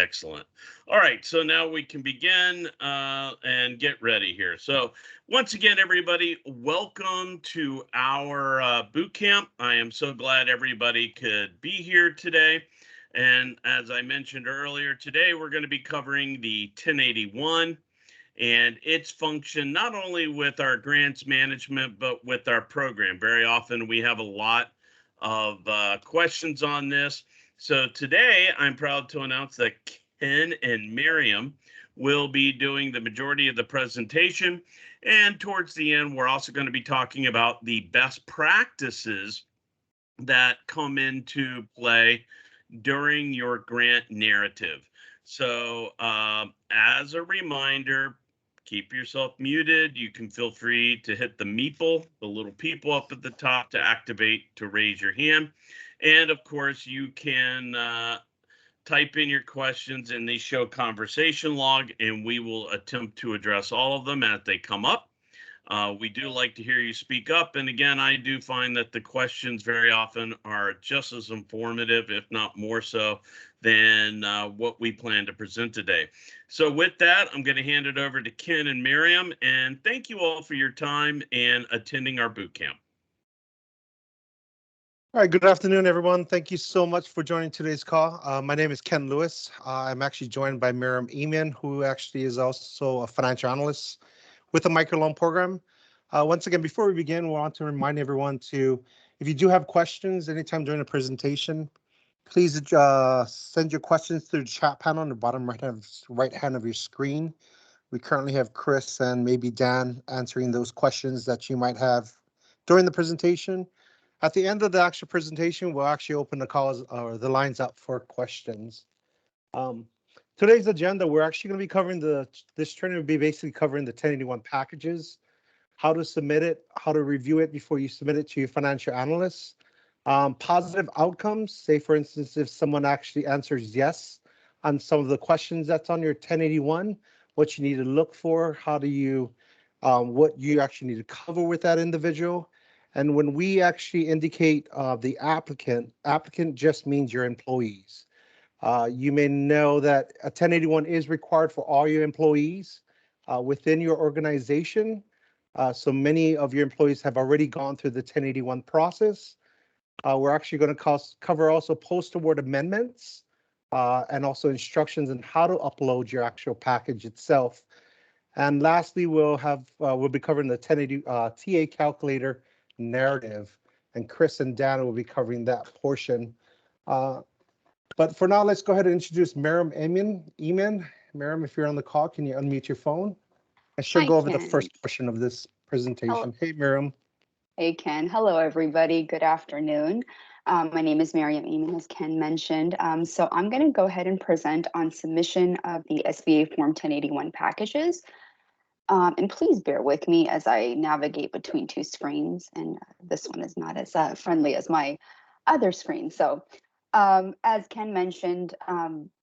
Excellent. All right, so now we can begin and get ready here. So once again, everybody, welcome to our boot camp. I am so glad everybody could be here today. And as I mentioned earlier, today we're going to be covering the 1081 and its function, not only with our grants management, but with our program. Very often we have a lot of questions on this. So today I'm proud to announce that Ken and Miriam will be doing the majority of the presentation. And towards the end, we're also going to be talking about the best practices that come into play during your grant narrative. So as a reminder, keep yourself muted. You can feel free to hit the meeple, the little people up at the top to activate to raise your hand. And of course, you can type in your questions in the show conversation log, and we will attempt to address all of them as they come up. We do like to hear you speak up. And again, I do find that the questions very often are just as informative, if not more so, than what we plan to present today. So with that, I'm going to hand it over to Ken and Miriam. And thank you all for your time and attending our boot camp. All right, good afternoon, everyone. Thank you so much for joining today's call. My name is Ken Lewis. I'm actually joined by Miriam Eman, who actually is also a financial analyst with the Microloan program. Once again, before we begin, we want to remind everyone to, if you do have questions anytime during the presentation, please send your questions through the chat panel on the bottom right hand of your screen. We currently have Chris and maybe Dan answering those questions that you might have during the presentation. At the end of the actual presentation, we'll actually open the calls or the lines up for questions. Today's agenda, we're actually going to be covering this training will be basically covering the 1081 packages, how to submit it, how to review it before you submit it to your financial analyst. Positive outcomes, say for instance, if someone actually answers yes on some of the questions that's on your 1081, what you need to look for, how do you, what you actually need to cover with that individual. And when we actually indicate the applicant just means your employees. You may know that a 1081 is required for all your employees within your organization. So many of your employees have already gone through the 1081 process. We're actually going to cover also post-award amendments and also instructions on how to upload your actual package itself. And lastly, we'll be covering the 1080 TA calculator narrative, and Chris and Dan will be covering that portion. But for now, let's go ahead and introduce Miriam Eman. Miriam, if you're on the call, can you unmute your phone? And she'll go over the first portion of this presentation. Hello. Hey, Miriam. Hey, Ken. Hello, everybody. Good afternoon. My name is Miriam Eman, as Ken mentioned. So I'm going to go ahead and present on submission of the SBA Form 1081 packages. And please bear with me as I navigate between two screens, and this one is not as friendly as my other screen. So as Ken mentioned,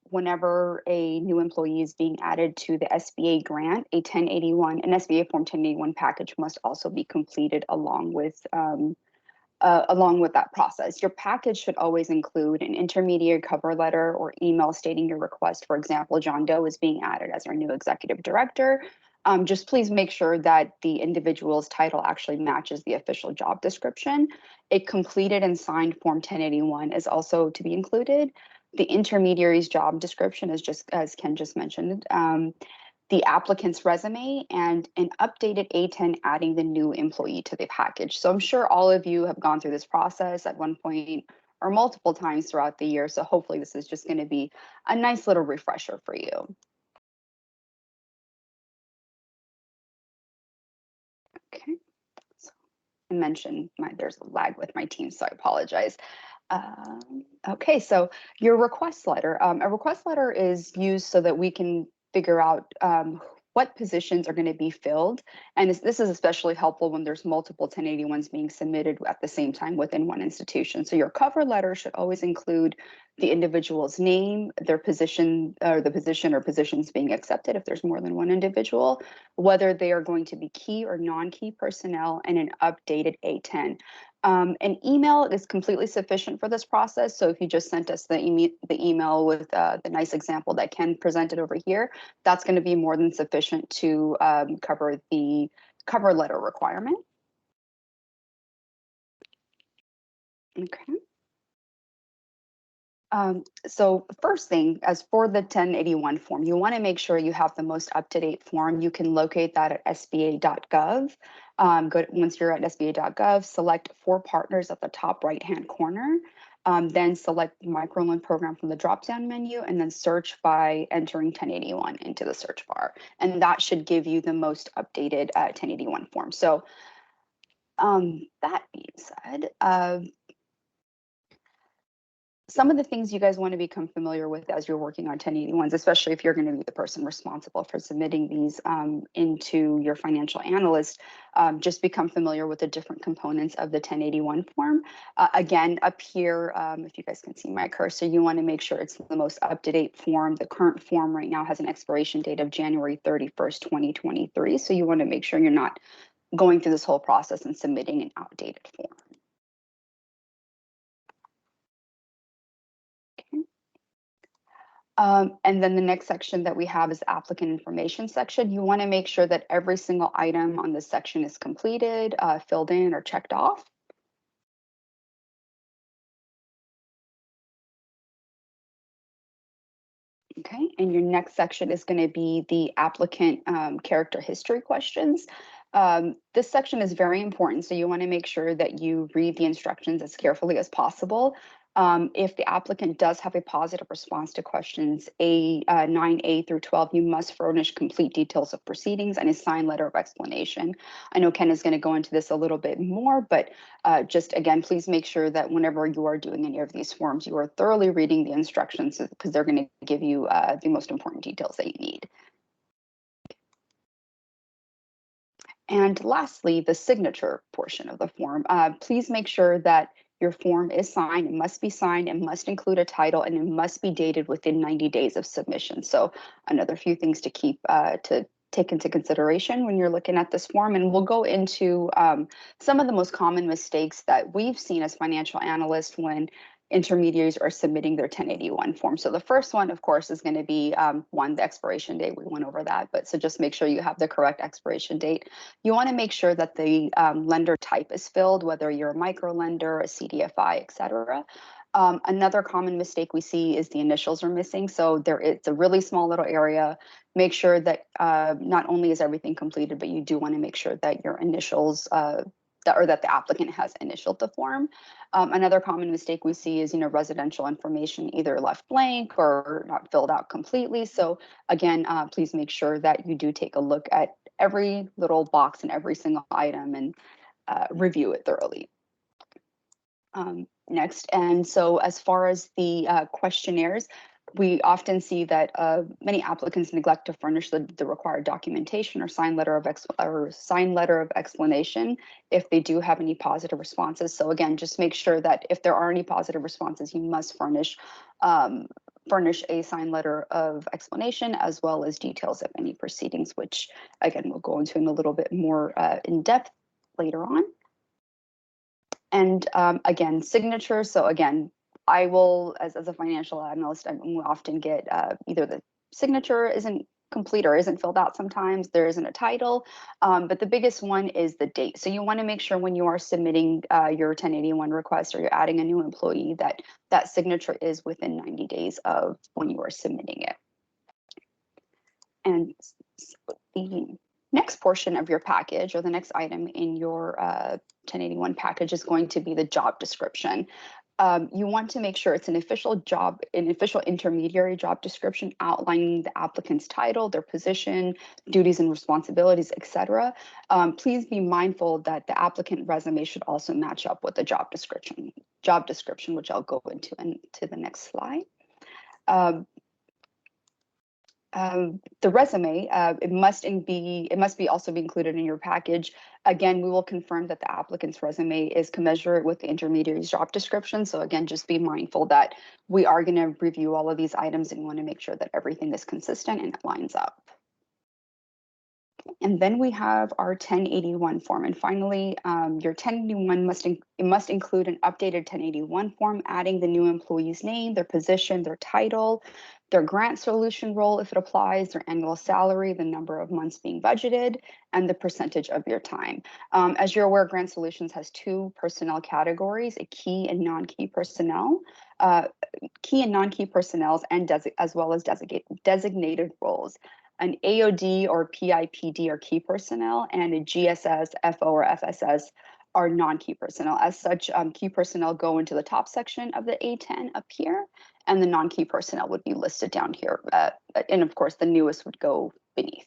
whenever a new employee is being added to the SBA grant, an SBA Form 1081 package must also be completed along with that process. Your package should always include an intermediary cover letter or email stating your request. For example, John Doe is being added as our new executive director. Just please make sure that the individual's title actually matches the official job description. A completed and signed Form 1081 is also to be included. The intermediary's job description is just, as Ken just mentioned, the applicant's resume, and an updated A10 adding the new employee to the package. So I'm sure all of you have gone through this process at one point or multiple times throughout the year. So hopefully this is just going to be a nice little refresher for you. Okay, so I mentioned there's a lag with my team, so I apologize. Okay, so your request letter. A request letter is used so that we can figure out what positions are going to be filled. And this is especially helpful when there's multiple 1081s being submitted at the same time within one institution. So your cover letter should always include the individual's name, their position, or the position or positions being accepted if there's more than one individual, whether they are going to be key or non-key personnel, and an updated A10. An email is completely sufficient for this process. So if you just sent us the email with the nice example that Ken presented over here, that's going to be more than sufficient to cover the cover letter requirement. Okay. So first thing, as for the 1081 form, you want to make sure you have the most up-to-date form. You can locate that at sba.gov. Once you're at sba.gov, select for partners at the top right-hand corner. Then select the Microloan program from the drop-down menu, and then search by entering 1081 into the search bar. And that should give you the most updated 1081 form. So that being said, some of the things you guys want to become familiar with as you're working on 1081s, especially if you're going to be the person responsible for submitting these into your financial analyst, just become familiar with the different components of the 1081 form. Again, up here, if you guys can see my cursor, you want to make sure it's the most up-to-date form. The current form right now has an expiration date of January 31st, 2023. So you want to make sure you're not going through this whole process and submitting an outdated form. And then the next section that we have is the applicant information section. You want to make sure that every single item on this section is completed, filled in, or checked off. Okay, and your next section is going to be the applicant character history questions. This section is very important, so you want to make sure that you read the instructions as carefully as possible. If the applicant does have a positive response to questions 9A through 12, you must furnish complete details of proceedings and a signed letter of explanation. I know Ken is going to go into this a little bit more, but just again, please make sure that whenever you are doing any of these forms, you are thoroughly reading the instructions, because they're going to give you the most important details that you need. And lastly, the signature portion of the form. Please make sure that your form is signed. It must be signed, it must include a title, and it must be dated within 90 days of submission. So another few things to keep to take into consideration when you're looking at this form. And we'll go into some of the most common mistakes that we've seen as financial analysts when intermediaries are submitting their 1081 form. So the first one, of course, is going to be the expiration date. We went over that, but so just make sure you have the correct expiration date. You want to make sure that the lender type is filled, whether you're a micro lender, a CDFI, etc. Another common mistake we see is the initials are missing. So it's a really small little area. Make sure that not only is everything completed, but you do want to make sure that your initials that the applicant has initialed the form. Another common mistake we see is, residential information either left blank or not filled out completely. So again, please make sure that you do take a look at every little box and every single item and review it thoroughly. Next, and so as far as the questionnaires, we often see that many applicants neglect to furnish the required documentation or signed letter of explanation if they do have any positive responses. So again, just make sure that if there are any positive responses, you must furnish a signed letter of explanation, as well as details of any proceedings, which again we'll go into in a little bit more in depth later on. And again, signatures. So again, I will, as a financial analyst, I will often get either the signature isn't complete or isn't filled out sometimes, there isn't a title, but the biggest one is the date. So you want to make sure when you are submitting your 1081 request or you're adding a new employee that that signature is within 90 days of when you are submitting it. And the next portion of your package, or the next item in your 1081 package, is going to be the job description. You want to make sure it's an official intermediary job description outlining the applicant's title, their position, duties and responsibilities, etc. Please be mindful that the applicant resume should also match up with the job description, which I'll go into the next slide. The resume, it must also be included in your package. Again, we will confirm that the applicant's resume is commensurate with the intermediary's job description. So again, just be mindful that we are going to review all of these items and want to make sure that everything is consistent and it lines up. And then we have our 1081 form. And finally, your 1081 must include an updated 1081 form, adding the new employee's name, their position, their title, their grant solution role, if it applies, their annual salary, the number of months being budgeted, and the percentage of your time. As you're aware, Grant Solutions has two personnel categories, a key and non-key personnel. Key and non-key personnel, and as well as designated roles. An AOD or PIPD are key personnel, and a GSS, FO, or FSS are non-key personnel. As such, key personnel go into the top section of the A10 up here, and the non-key personnel would be listed down here. And of course, the newest would go beneath.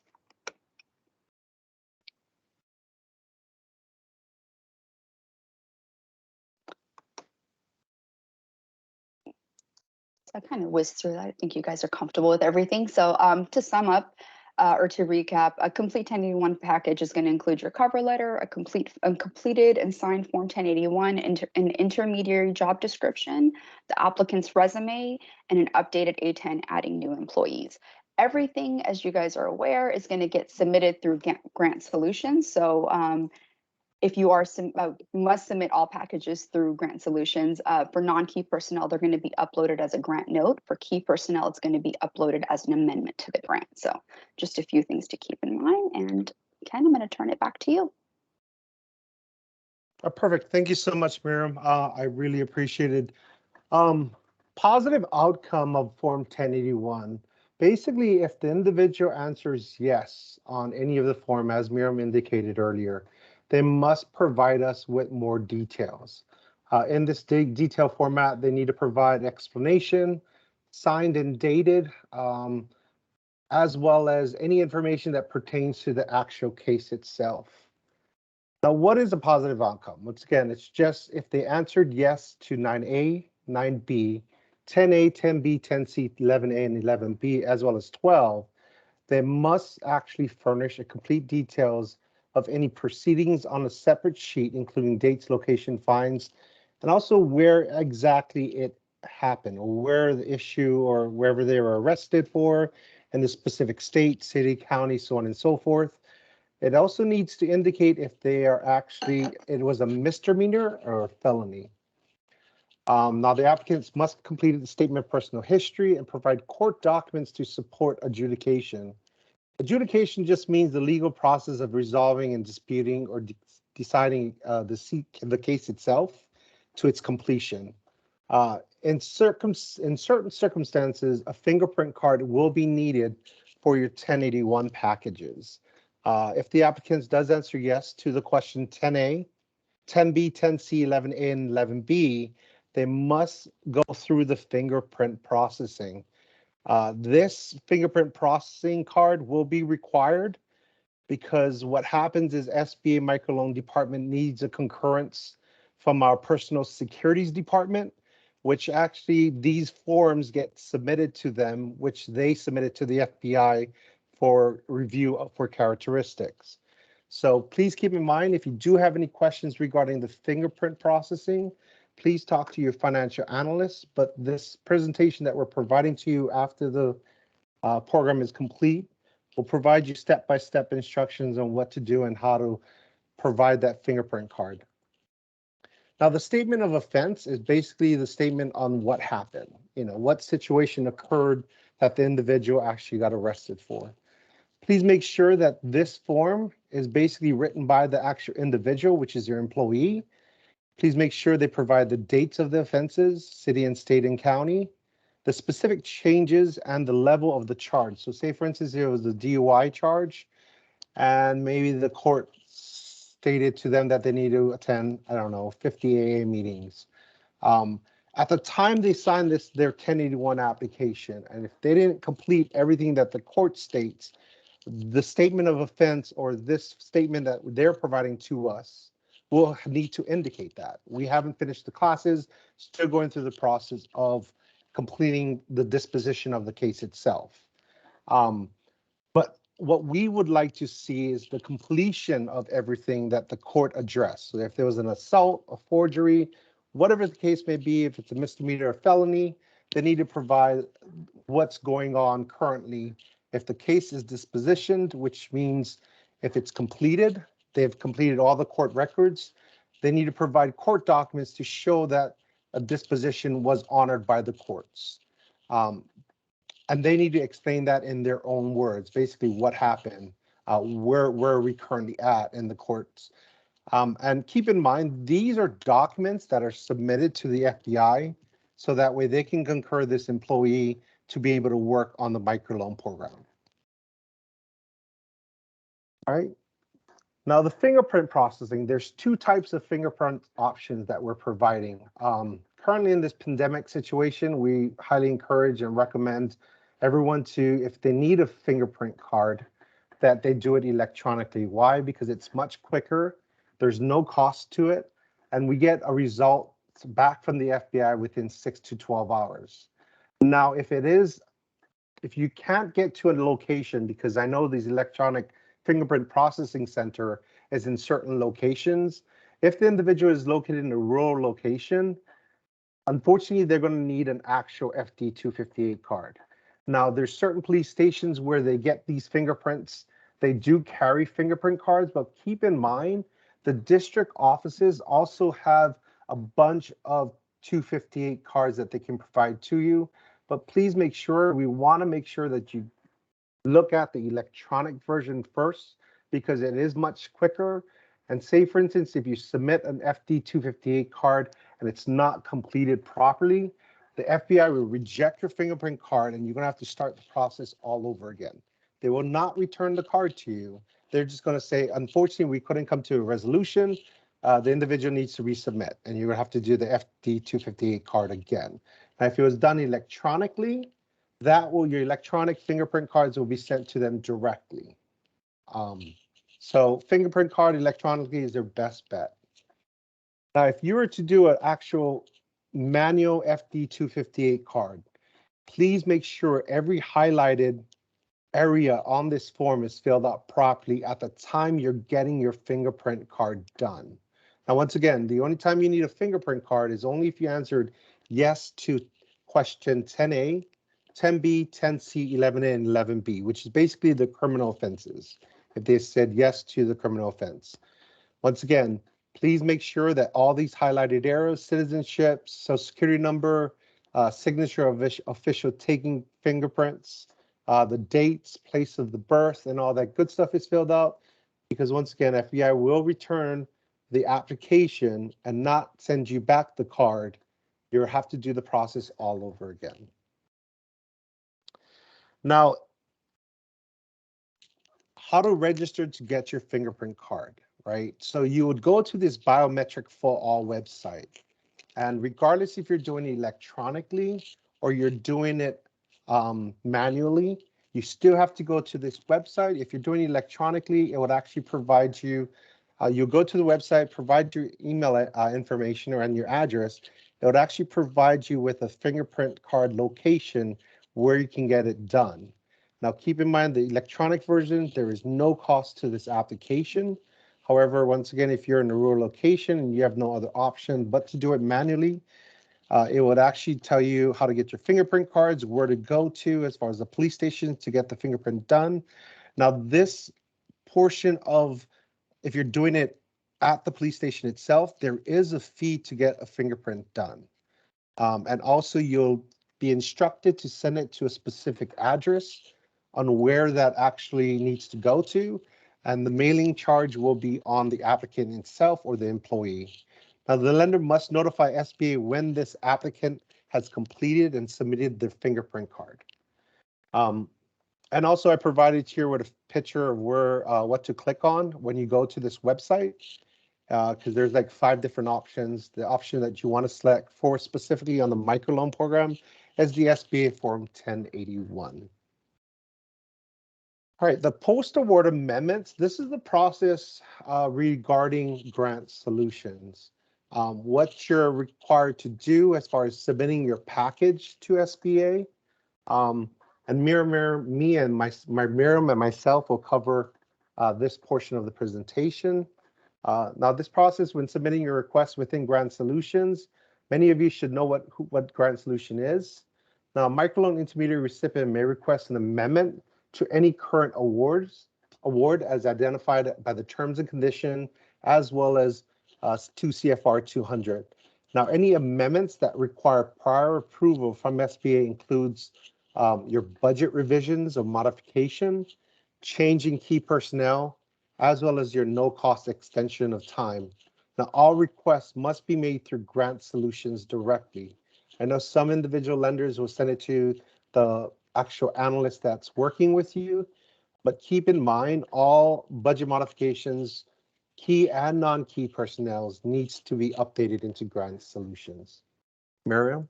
I kind of whizzed through that. I think you guys are comfortable with everything. So to sum up, or to recap, a complete 1081 package is going to include your cover letter, a completed and signed Form 1081, an intermediary job description, the applicant's resume, and an updated A10 adding new employees. Everything, as you guys are aware, is going to get submitted through Grant Solutions. So if you are must submit all packages through Grant Solutions. For non-key personnel, they're going to be uploaded as a grant note. For key personnel, it's going to be uploaded as an amendment to the grant. So just a few things to keep in mind. And Ken, I'm going to turn it back to you. Perfect. Thank you so much, Miriam. I really appreciated positive outcome of Form 1081. Basically, if the individual answers yes on any of the form, as Miriam indicated earlier, they must provide us with more details. In this detail format, they need to provide explanation, signed and dated, as well as any information that pertains to the actual case itself. Now, what is a positive outcome? Once again, it's just if they answered yes to 9A, 9B, 10A, 10B, 10C, 11A, and 11B, as well as 12, they must actually furnish a complete details of any proceedings on a separate sheet, including dates, location, fines, and also where exactly it happened, or where the issue, or wherever they were arrested for, in the specific state, city, county, so on and so forth. It also needs to indicate if they are actually, it was a misdemeanor or a felony. Now, the applicants must complete the statement of personal history and provide court documents to support adjudication. Adjudication just means the legal process of resolving and disputing or deciding the case itself to its completion. In certain circumstances, a fingerprint card will be needed for your 1081 packages. If the applicant does answer yes to the question 10A, 10B, 10C, 11A, and 11B, they must go through the fingerprint processing. This fingerprint processing card will be required because what happens is SBA Microloan Department needs a concurrence from our Personal Securities Department, which actually these forms get submitted to them, which they submitted to the FBI for review for characteristics. So please keep in mind, if you do have any questions regarding the fingerprint processing, please talk to your financial analyst. But this presentation that we're providing to you after the program is complete will provide you step-by-step instructions on what to do and how to provide that fingerprint card. Now, the statement of offense is basically the statement on what happened, what situation occurred that the individual actually got arrested for. Please make sure that this form is basically written by the actual individual, which is your employee. Please make sure they provide the dates of the offenses, city and state and county, the specific changes, and the level of the charge. So say, for instance, there was a DUI charge, and maybe the court stated to them that they need to attend, 50 AA meetings. At the time they signed their 1081 application, and if they didn't complete everything that the court states, the statement of offense or this statement that they're providing to us will need to indicate that. We haven't finished the classes, still going through the process of completing the disposition of the case itself. But what we would like to see is the completion of everything that the court addressed. So if there was an assault, a forgery, whatever the case may be, if it's a misdemeanor or felony, they need to provide what's going on currently. If the case is dispositioned, which means If it's completed, they've completed all the court records, they need to provide court documents to show that a disposition was honored by the courts. And they need to explain that in their own words, basically what happened, where are we currently at in the courts. And keep in mind, these are documents that are submitted to the FBI, so that way they can concur this employee to be able to work on the microloan program. All right. Now the fingerprint processing, there's two types of fingerprint options that we're providing. Currently in this pandemic situation, we highly encourage and recommend everyone to, if they need a fingerprint card, that they do it electronically. Why? Because it's much quicker. There's no cost to it. And we get a result back from the FBI within 6 to 12 hours. Now, if you can't get to a location, because I know these electronic fingerprint processing center is in certain locations, if the individual is located in a rural location, unfortunately, they're going to need an actual FD-258 card. Now, there's certain police stations where they get these fingerprints. They do carry fingerprint cards, but keep in mind, the district offices also have a bunch of 258 cards that they can provide to you. But please make sure, we want to make sure that you look at the electronic version first, because it is much quicker. And say, for instance, if you submit an FD-258 card and it's not completed properly, the FBI will reject your fingerprint card and you're going to have to start the process all over again. They will not return the card to you. They're just going to say, unfortunately, we couldn't come to a resolution. The individual needs to resubmit, and you will have to do the FD-258 card again. Now, if it was done electronically, your electronic fingerprint cards will be sent to them directly. So fingerprint card electronically is their best bet. Now, if you were to do an actual manual FD-258 card, please make sure every highlighted area on this form is filled out properly at the time you're getting your fingerprint card done. Now, once again, the only time you need a fingerprint card is only if you answered yes to question 10A, 10B, 10C, 11A, and 11B, which is basically the criminal offenses, if they said yes to the criminal offense. Once again, please make sure that all these highlighted areas, citizenship, social security number, signature of official taking fingerprints, the dates, place of the birth, and all that good stuff is filled out, because once again, FBI will return the application and not send you back the card. You'll have to do the process all over again. Now, how to register to get your fingerprint card, right? So you would go to this biometric for all website, and regardless if you're doing it electronically or you're doing it manually, you still have to go to this website. If you're doing it electronically, it would actually provide you, you'll go to the website, provide your email information and your address. It would actually provide you with a fingerprint card location where you can get it done. Now, keep in mind the electronic version, there is no cost to this application. However, once again, if you're in a rural location and you have no other option but to do it manually, it would actually tell you how to get your fingerprint cards, where to go to as far as the police station to get the fingerprint done. Now, this portion of, if you're doing it at the police station itself, there is a fee to get a fingerprint done. And also you'll be instructed to send it to a specific address on where that actually needs to go to. And the mailing charge will be on the applicant itself or the employee. Now, the lender must notify SBA when this applicant has completed and submitted their fingerprint card. And also I provided here with a picture of where what to click on when you go to this website, because there's like 5 different options. The option that you want to select for specifically on the microloan program is the SBA Form 1081. All right, the post-award amendments. This is the process regarding grant solutions. What you're required to do as far as submitting your package to SBA. And Miriam and myself will cover this portion of the presentation. Now, this process, when submitting your request within Grant Solutions, many of you should know what Grant Solution is. Now, a microloan intermediary recipient may request an amendment to any current awards award as identified by the terms and condition, as well as 2 CFR 200. Now, any amendments that require prior approval from SBA includes your budget revisions or modification, changing key personnel, as well as your no-cost extension of time. Now, all requests must be made through Grant Solutions directly. I know some individual lenders will send it to the actual analyst that's working with you, but keep in mind all budget modifications, key and non-key personnel needs to be updated into Grant Solutions. Miriam?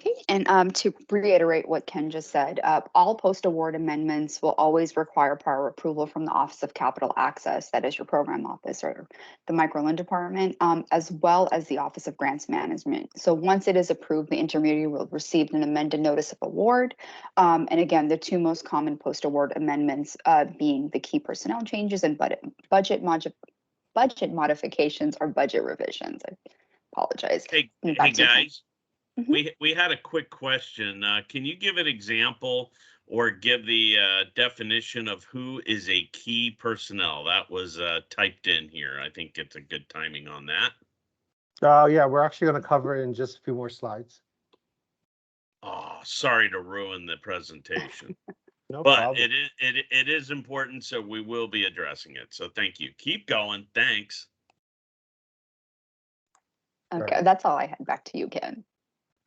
Okay, and to reiterate what Ken just said, all post-award amendments will always require prior approval from the Office of Capital Access, that is your program office or the microloan department, as well as the Office of Grants Management. So once it is approved, the intermediary will receive an amended notice of award. And again, the two most common post-award amendments being the key personnel changes and budget modifications or budget revisions. I apologize. Hey guys. We had a quick question. Can you give an example or give the definition of who is a key personnel? That was typed in here. I think it's a good timing on that. Yeah, we're actually going to cover it in just a few more slides. Oh, sorry to ruin the presentation. No but problem. It is important, so we will be addressing it. So thank you. Keep going. Thanks. Okay, right. That's all I had. Back to you, Ken.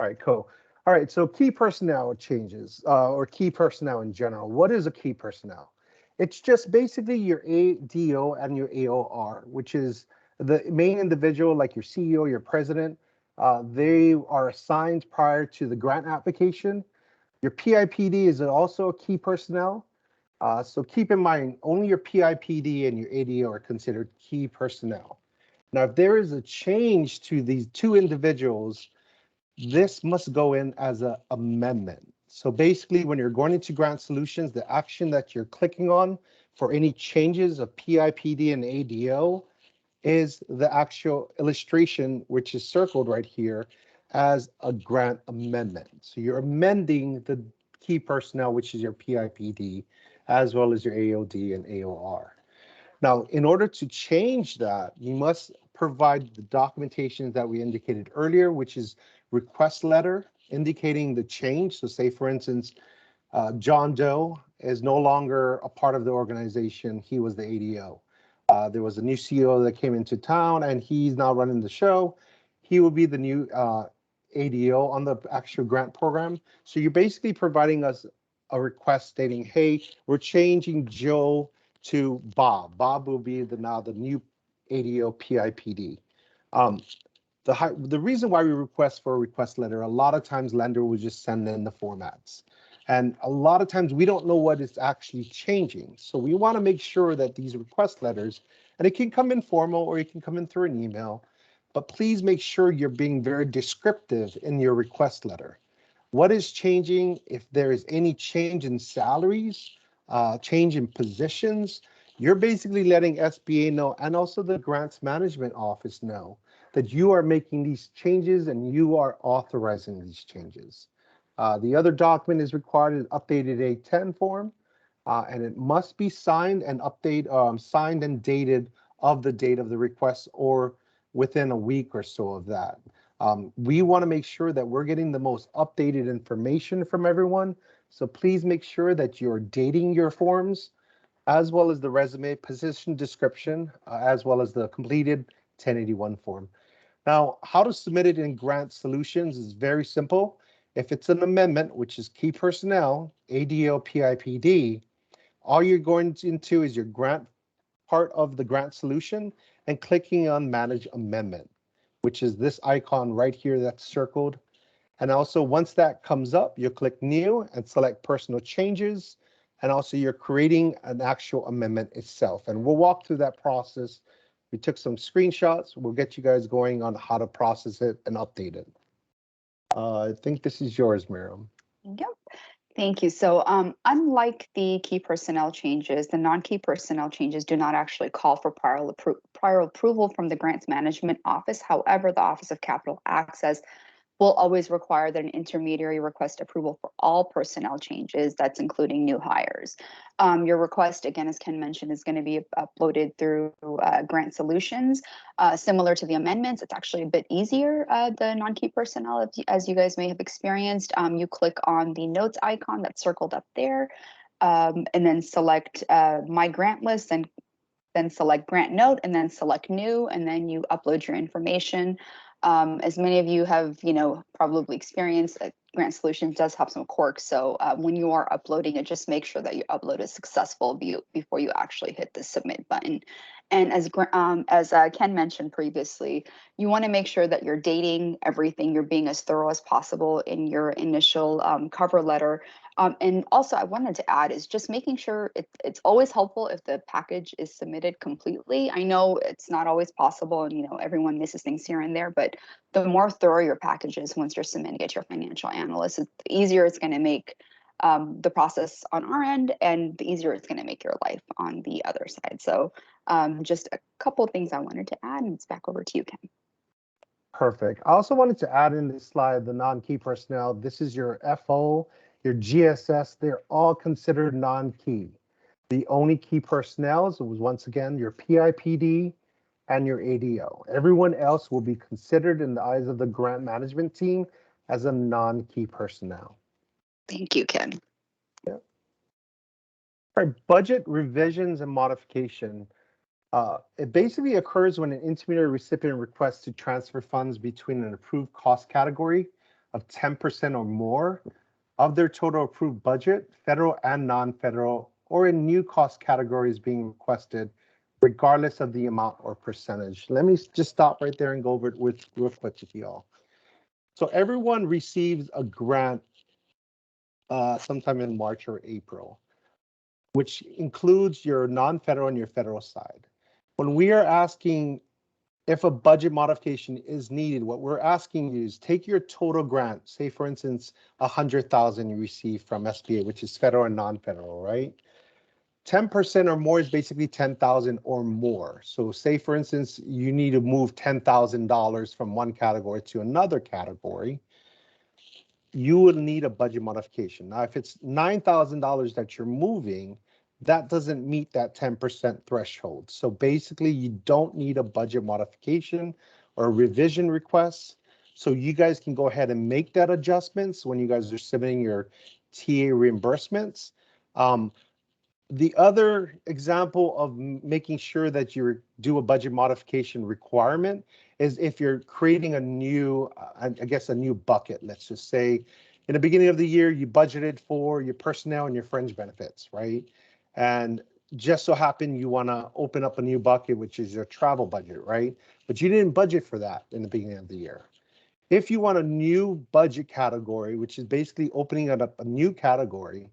All right, cool. All right, so key personnel changes or key personnel in general. What is a key personnel? It's just basically your ADO and your AOR, which is the main individual, like your CEO, your president. They are assigned prior to the grant application. Your PIPD is also a key personnel. So keep in mind, only your PIPD and your ADO are considered key personnel. Now, if there is a change to these two individuals, this must go in as an amendment. So basically, when you're going into Grant Solutions, the action that you're clicking on for any changes of PIPD and ADO is the actual illustration, which is circled right here as a grant amendment. So you're amending the key personnel, which is your PIPD, as well as your AOD and AOR. Now, in order to change that, you must provide the documentation that we indicated earlier, which is request letter indicating the change. So say, for instance, John Doe is no longer a part of the organization. He was the ADO. There was a new CEO that came into town and he's now running the show. He will be the new ADO on the actual grant program. So you're basically providing us a request stating, hey, we're changing Joe to Bob. Bob will be now the new ADO PIPD. The reason why we request for a request letter, a lot of times lender will just send in the formats. And a lot of times we don't know what is actually changing. So we want to make sure that these request letters, and it can come in formal or it can come in through an email, but please make sure you're being very descriptive in your request letter. What is changing? If there is any change in salaries, change in positions, you're basically letting SBA know and also the Grants Management Office know that you are making these changes and you are authorizing these changes. The other document is required an updated A10 form, and it must be signed and signed and dated of the date of the request or within a week or so of that. We want to make sure that we're getting the most updated information from everyone. So please make sure that you're dating your forms as well as the resume, position description, as well as the completed 1081 form. Now, how to submit it in Grant Solutions is very simple. If it's an amendment, which is key personnel, ADO, PIPD, all you're going into is your grant part of the grant solution and clicking on Manage Amendment, which is this icon right here that's circled. And also once that comes up, you click New and select Personal Changes. And also you're creating an actual amendment itself. And we'll walk through that process. We took some screenshots. We'll get you guys going on how to process it and update it. I think this is yours, Miriam. Yep. Thank you. So unlike the key personnel changes, the non-key personnel changes do not actually call for prior approval from the Grants Management Office. However, the Office of Capital Access will always require that an intermediary request approval for all personnel changes. That's including new hires. Your request, again, as Ken mentioned, is going to be uploaded through Grant Solutions. Similar to the amendments, it's actually a bit easier, the non-key personnel, as you guys may have experienced. You click on the notes icon that's circled up there, and then select My Grant List, and then select Grant Note, and then select New, and then you upload your information. As many of you have, probably experienced, Grant Solutions does have some quirks. So when you are uploading it, just make sure that your upload is successful before you actually hit the submit button. And as Ken mentioned previously, you want to make sure that you're dating everything, you're being as thorough as possible in your initial cover letter. And also, I wanted to add is just making sure it's always helpful if the package is submitted completely. I know it's not always possible, and everyone misses things here and there, but the more thorough your package is once you're submitting it to your financial analyst, the easier it's going to make the process on our end, and the easier it's going to make your life on the other side. So just a couple of things I wanted to add, and it's back over to you, Ken. Perfect. I also wanted to add in this slide the non-key personnel. This is your FO, your GSS. They're all considered non-key. The only key personnel was once again your PIPD and your ADO. Everyone else will be considered in the eyes of the grant management team as a non-key personnel. Thank you, Ken. Yeah. All right, budget revisions and modification. It basically occurs when an intermediary recipient requests to transfer funds between an approved cost category of 10% or more of their total approved budget, federal and non-federal, or in new cost categories being requested, regardless of the amount or percentage. Let me just stop right there and go over it real quick with you all. So everyone receives a grant sometime in March or April, which includes your non-federal and your federal side. When we are asking if a budget modification is needed, what we're asking you is take your total grant, say for instance, 100,000 you receive from SBA, which is federal and non-federal, right? 10% or more is basically 10,000 or more. So say for instance, you need to move $10,000 from one category to another category, you will need a budget modification. Now, if it's $9,000 that you're moving, that doesn't meet that 10% threshold. So basically, you don't need a budget modification or a revision request. So you guys can go ahead and make that adjustments when you guys are submitting your TA reimbursements. The other example of making sure that you do a budget modification requirement is if you're creating a new, I guess, a new bucket. Let's just say in the beginning of the year, you budgeted for your personnel and your fringe benefits, right? And just so happen you want to open up a new bucket, which is your travel budget, right? But you didn't budget for that in the beginning of the year. If you want a new budget category, which is basically opening up a new category,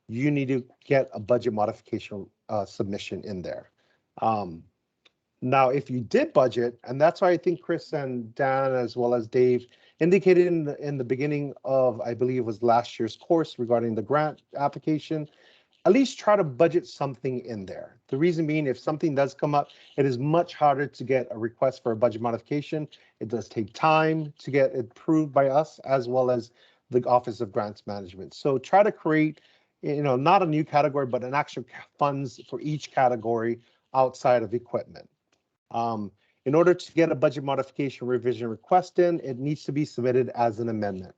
you need to get a budget modification submission in there. Now, if you did budget, and that's why I think Chris and Dan, as well as Dave, indicated in the beginning of, I believe it was last year's course regarding the grant application, at least try to budget something in there. The reason being, if something does come up, it is much harder to get a request for a budget modification. It does take time to get it approved by us, as well as the Office of Grants Management. So try to create, not a new category, but an actual funds for each category outside of equipment. In order to get a budget modification revision request in, it needs to be submitted as an amendment.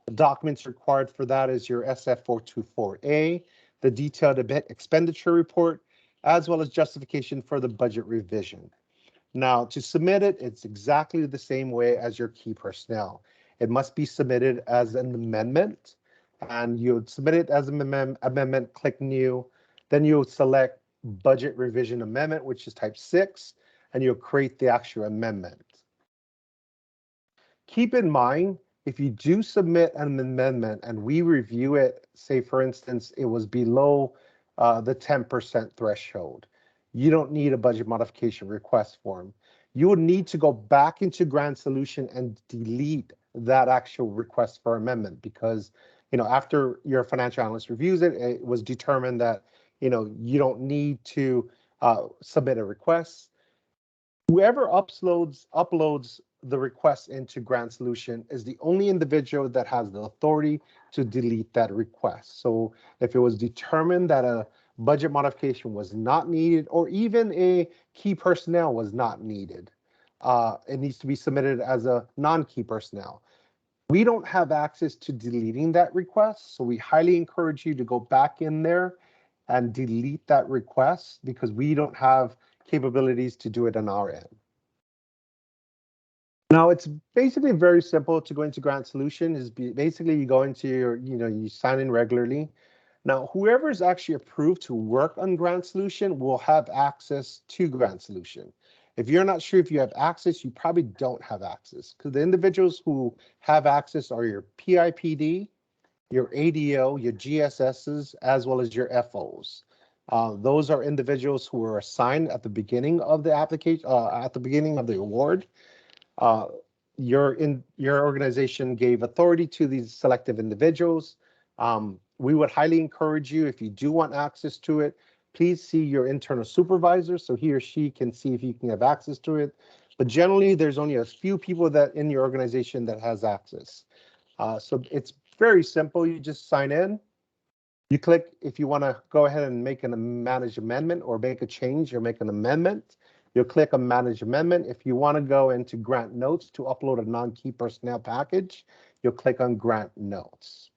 The documents required for that is your SF424A, the detailed expenditure report, as well as justification for the budget revision. Now, to submit it, it's exactly the same way as your key personnel. It must be submitted as an amendment, and you would submit it as an amendment, click new, then you'll select budget revision amendment, which is type 6, and you'll create the actual amendment. Keep in mind, if you do submit an amendment and we review it, say for instance, it was below the 10% threshold, you don't need a budget modification request form. You would need to go back into Grant Solution and delete that actual request for amendment because, after your financial analyst reviews it, it was determined that, you don't need to submit a request. Whoever uploads the request into Grant Solution is the only individual that has the authority to delete that request. So if it was determined that a budget modification was not needed, or even a key personnel was not needed, it needs to be submitted as a non-key personnel. We don't have access to deleting that request, so we highly encourage you to go back in there and delete that request, because we don't have capabilities to do it on our end. Now, it's basically very simple to go into Grant Solution. Is basically you go into your, you sign in regularly. Now, whoever is actually approved to work on Grant Solution will have access to Grant Solution. If you're not sure if you have access, you probably don't have access, because the individuals who have access are your PIPD, your ADO, your GSSs, as well as your FOs. Those are individuals who were assigned at the beginning of the application, at the beginning of the award. Your organization gave authority to these selective individuals. We would highly encourage you, if you do want access to it, please see your internal supervisor so he or she can see if you can have access to it. But generally, there's only a few people that in your organization that has access. So it's very simple. You just sign in. You click if you want to go ahead and make a manage amendment or make a change or make an amendment. You'll click on Manage Amendment. If you want to go into Grant Notes to upload a non-key personnel package, you'll click on Grant Notes.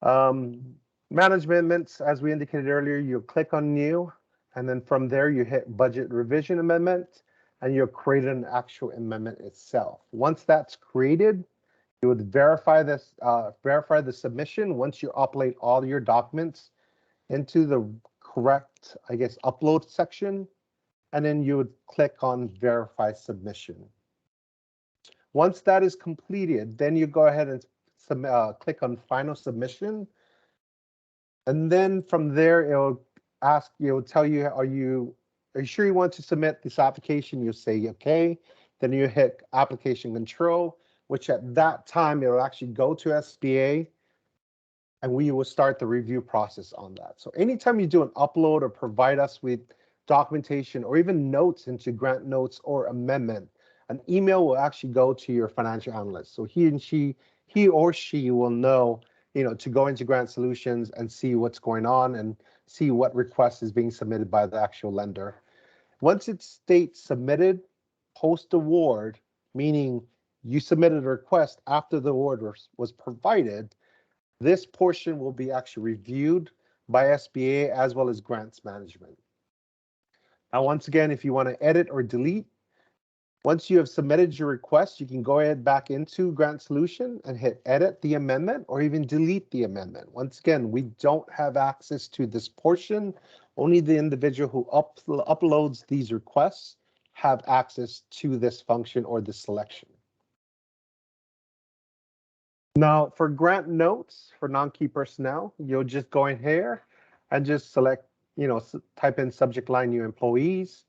Manage Amendments, as we indicated earlier, you'll click on New, and then from there you hit Budget Revision Amendment, and you'll create an actual amendment itself. Once that's created, you would verify this, verify the submission. Once you upload all your documents into the correct, upload section, and then you would click on Verify Submission. Once that is completed, then you go ahead and click on Final Submission. And then from there, it'll tell you, are you sure you want to submit this application? You say, okay. Then you hit Application Control, which at that time, it'll actually go to SBA, and we will start the review process on that. So anytime you do an upload or provide us with documentation or even notes into Grant Notes or amendment, an email will actually go to your financial analyst. So he or she will know, to go into Grant Solutions and see what's going on and see what request is being submitted by the actual lender. Once it states submitted post-award, meaning you submitted a request after the award was provided, this portion will be actually reviewed by SBA as well as grants management. Now, once again, if you want to edit or delete, once you have submitted your request, you can go ahead back into Grant Solution and hit edit the amendment or even delete the amendment. Once again, we don't have access to this portion. Only the individual who uploads these requests have access to this function or this selection. Now, for Grant Notes for non-key personnel, you'll just go in here and just select, type in subject line new employees,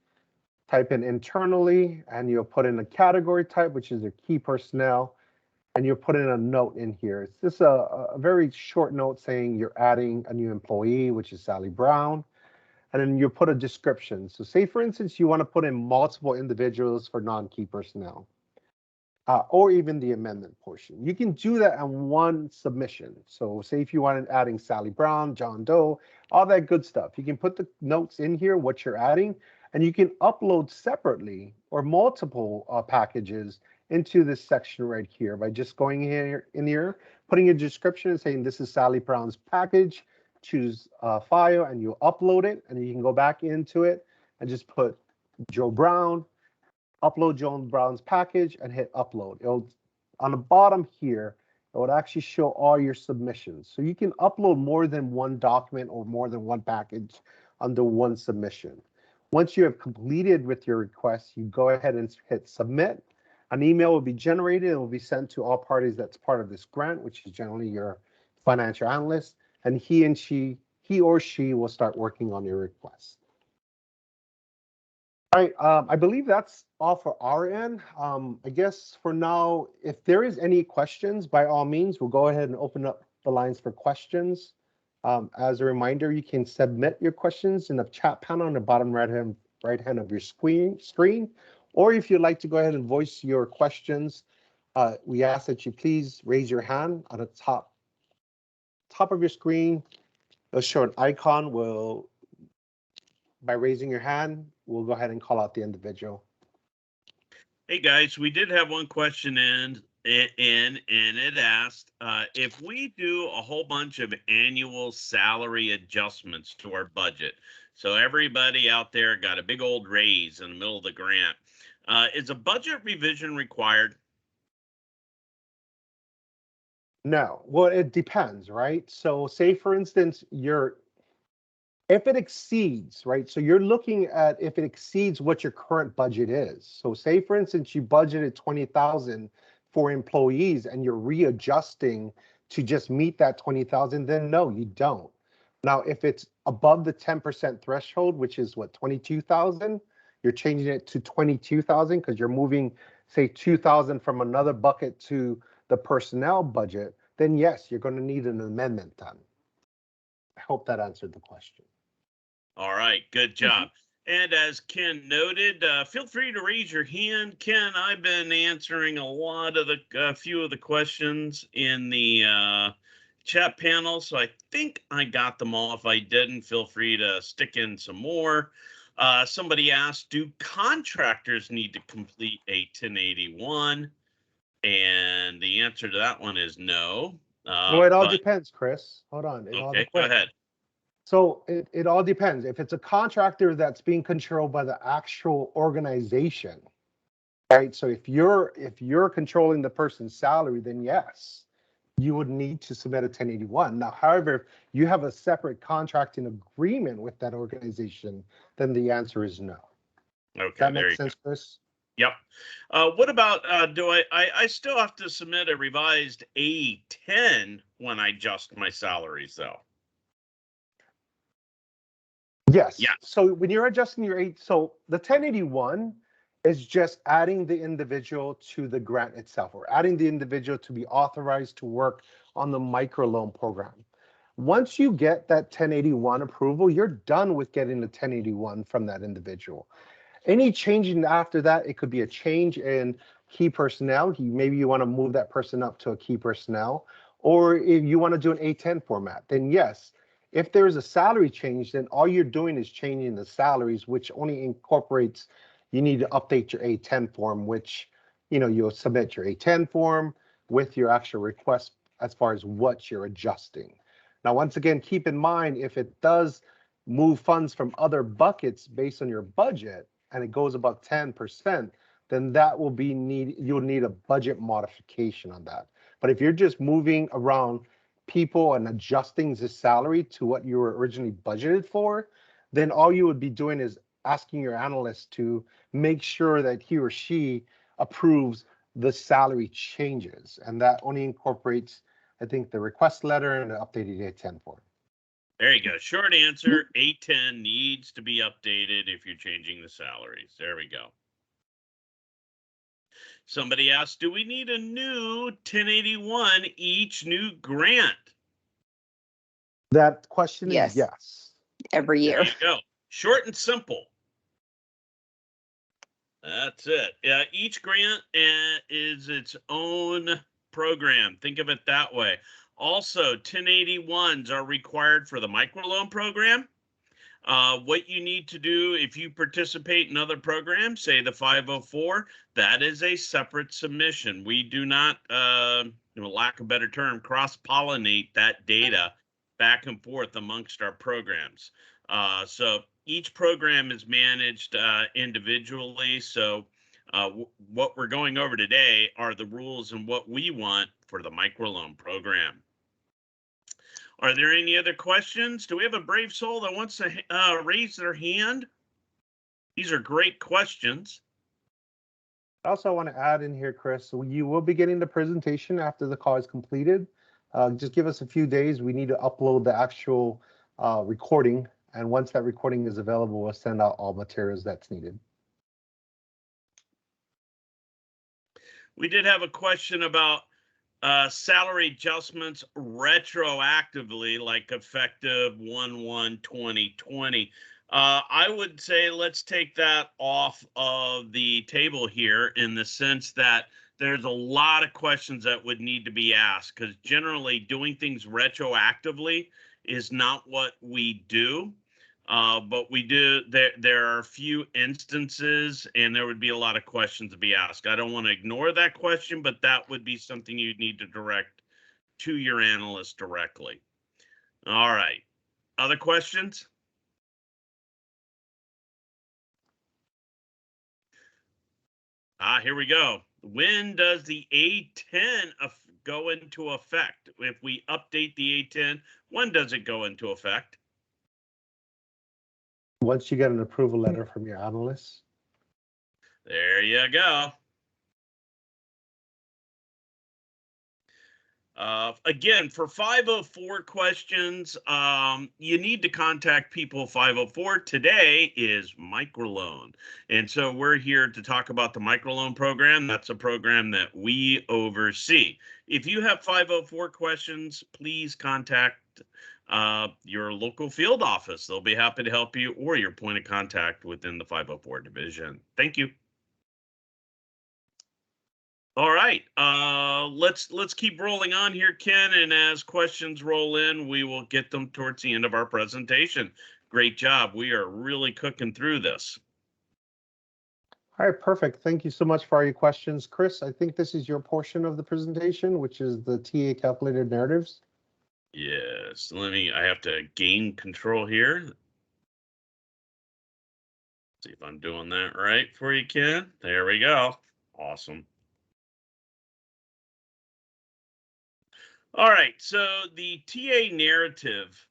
type in internally, and you'll put in a category type, which is your key personnel, and you'll put in a note in here. It's just a very short note saying you're adding a new employee, which is Sally Brown, and then you put a description. So say, for instance, you want to put in multiple individuals for non-key personnel. Or even the amendment portion. You can do that on one submission. So say if you wanted adding Sally Brown, John Doe, all that good stuff. You can put the notes in here, what you're adding, and you can upload separately or multiple packages into this section right here by just going in here, putting a description and saying this is Sally Brown's package, choose a file, and you upload it, and you can go back into it and just put Joe Brown, upload Joe Brown's package, and hit upload. It'll, on the bottom here, it would actually show all your submissions. So you can upload more than one document or more than one package under one submission. Once you have completed with your request, you go ahead and hit submit. An email will be generated and will be sent to all parties that's part of this grant, which is generally your financial analyst, and he or she will start working on your request. All right, I believe that's all for our end. I guess for now, if there is any questions, by all means, we'll go ahead and open up the lines for questions. As a reminder, you can submit your questions in the chat panel on the bottom right hand of your screen, Or if you'd like to go ahead and voice your questions, we ask that you please raise your hand on the top of your screen. It'll show an icon. By raising your hand, we'll go ahead and call out the individual. Hey guys, we did have one question in and it asked if we do a whole bunch of annual salary adjustments to our budget. So everybody out there got a big old raise in the middle of the grant. Is a budget revision required? No, well, it depends, right? So say for instance, if it exceeds, right? So you're looking at if it exceeds what your current budget is. So say for instance, you budgeted 20,000 for employees and you're readjusting to just meet that 20,000, then no, you don't. Now, if it's above the 10% threshold, which is what, 22,000, you're changing it to 22,000 because you're moving, say, 2,000 from another bucket to the personnel budget, then yes, you're going to need an amendment done. I hope that answered the question. All right, good job. And as Ken noted, feel free to raise your hand. Ken, I've been answering a lot of the few of the questions in the chat panel, so I think I got them all. If I didn't, feel free to stick in some more. Somebody asked, do contractors need to complete a 1081? And the answer to that one is no. Well, it all depends, Chris. Hold on. Okay, go ahead. So it all depends. If it's a contractor that's being controlled by the actual organization, right? So if you're controlling the person's salary, then yes, you would need to submit a 1081. Now, however, if you have a separate contracting agreement with that organization, then the answer is no. Okay, does that make sense, Chris? Yep. What about do I still have to submit a revised A10 when I adjust my salaries though? Yes. Yeah. So when you're adjusting so the 1081 is just adding the individual to the grant itself, or adding the individual to be authorized to work on the microloan program. Once you get that 1081 approval, you're done with getting the 1081 from that individual. Any changing after that, it could be a change in key personnel. Maybe you want to move that person up to a key personnel, or if you want to do an A10 format, then yes. If there is a salary change, then all you're doing is changing the salaries, which only incorporates, you need to update your A10 form, which, you'll submit your A10 form with your actual request as far as what you're adjusting. Now, once again, keep in mind, if it does move funds from other buckets based on your budget and it goes above 10%, then that will be you'll need a budget modification on that. But if you're just moving around people and adjusting the salary to what you were originally budgeted for, then all you would be doing is asking your analyst to make sure that he or she approves the salary changes. And that only incorporates, I think, the request letter and the updated A10 form. There you go. Short answer, A10 needs to be updated if you're changing the salaries. There we go. Somebody asked, do we need a new 1081 each new grant? That question is yes. Every year. There you go. Short and simple. That's it. Each grant is its own program. Think of it that way. Also, 1081s are required for the microloan program. What you need to do if you participate in other programs, say the 504, that is a separate submission. We do not, lack of a better term, cross-pollinate that data back and forth amongst our programs. So each program is managed individually. So what we're going over today are the rules and what we want for the microloan program. Are there any other questions? Do we have a brave soul that wants to raise their hand? These are great questions. I also want to add in here, Chris, so you will be getting the presentation after the call is completed. Just give us a few days. We need to upload the actual recording. And once that recording is available, we'll send out all materials that's needed. We did have a question about salary adjustments retroactively, like effective 1/1/2020. I would say let's take that off of the table here in the sense that there's a lot of questions that would need to be asked because generally doing things retroactively is not what we do. But we do, there are a few instances and there would be a lot of questions to be asked. I don't want to ignore that question, but that would be something you'd need to direct to your analyst directly. All right. Other questions? Here we go. When does the A10 go into effect? If we update the A10, when does it go into effect? Once you get an approval letter from your analyst. There you go. Again, for 504 questions, you need to contact people 504. Today is Microloan. And so we're here to talk about the Microloan program. That's a program that we oversee. If you have 504 questions, please contact your local field office. They'll be happy to help you, or your point of contact within the 504 division. Thank you. All right, let's keep rolling on here, Ken, and as questions roll in, we will get them towards the end of our presentation. Great job. We are really cooking through this. All right, perfect. Thank you so much for all your questions. Chris, I think this is your portion of the presentation, which is the TA calculated narratives. Yes, I have to gain control here. See if I'm doing that right for you, Ken. There we go. Awesome. All right, so the TA narrative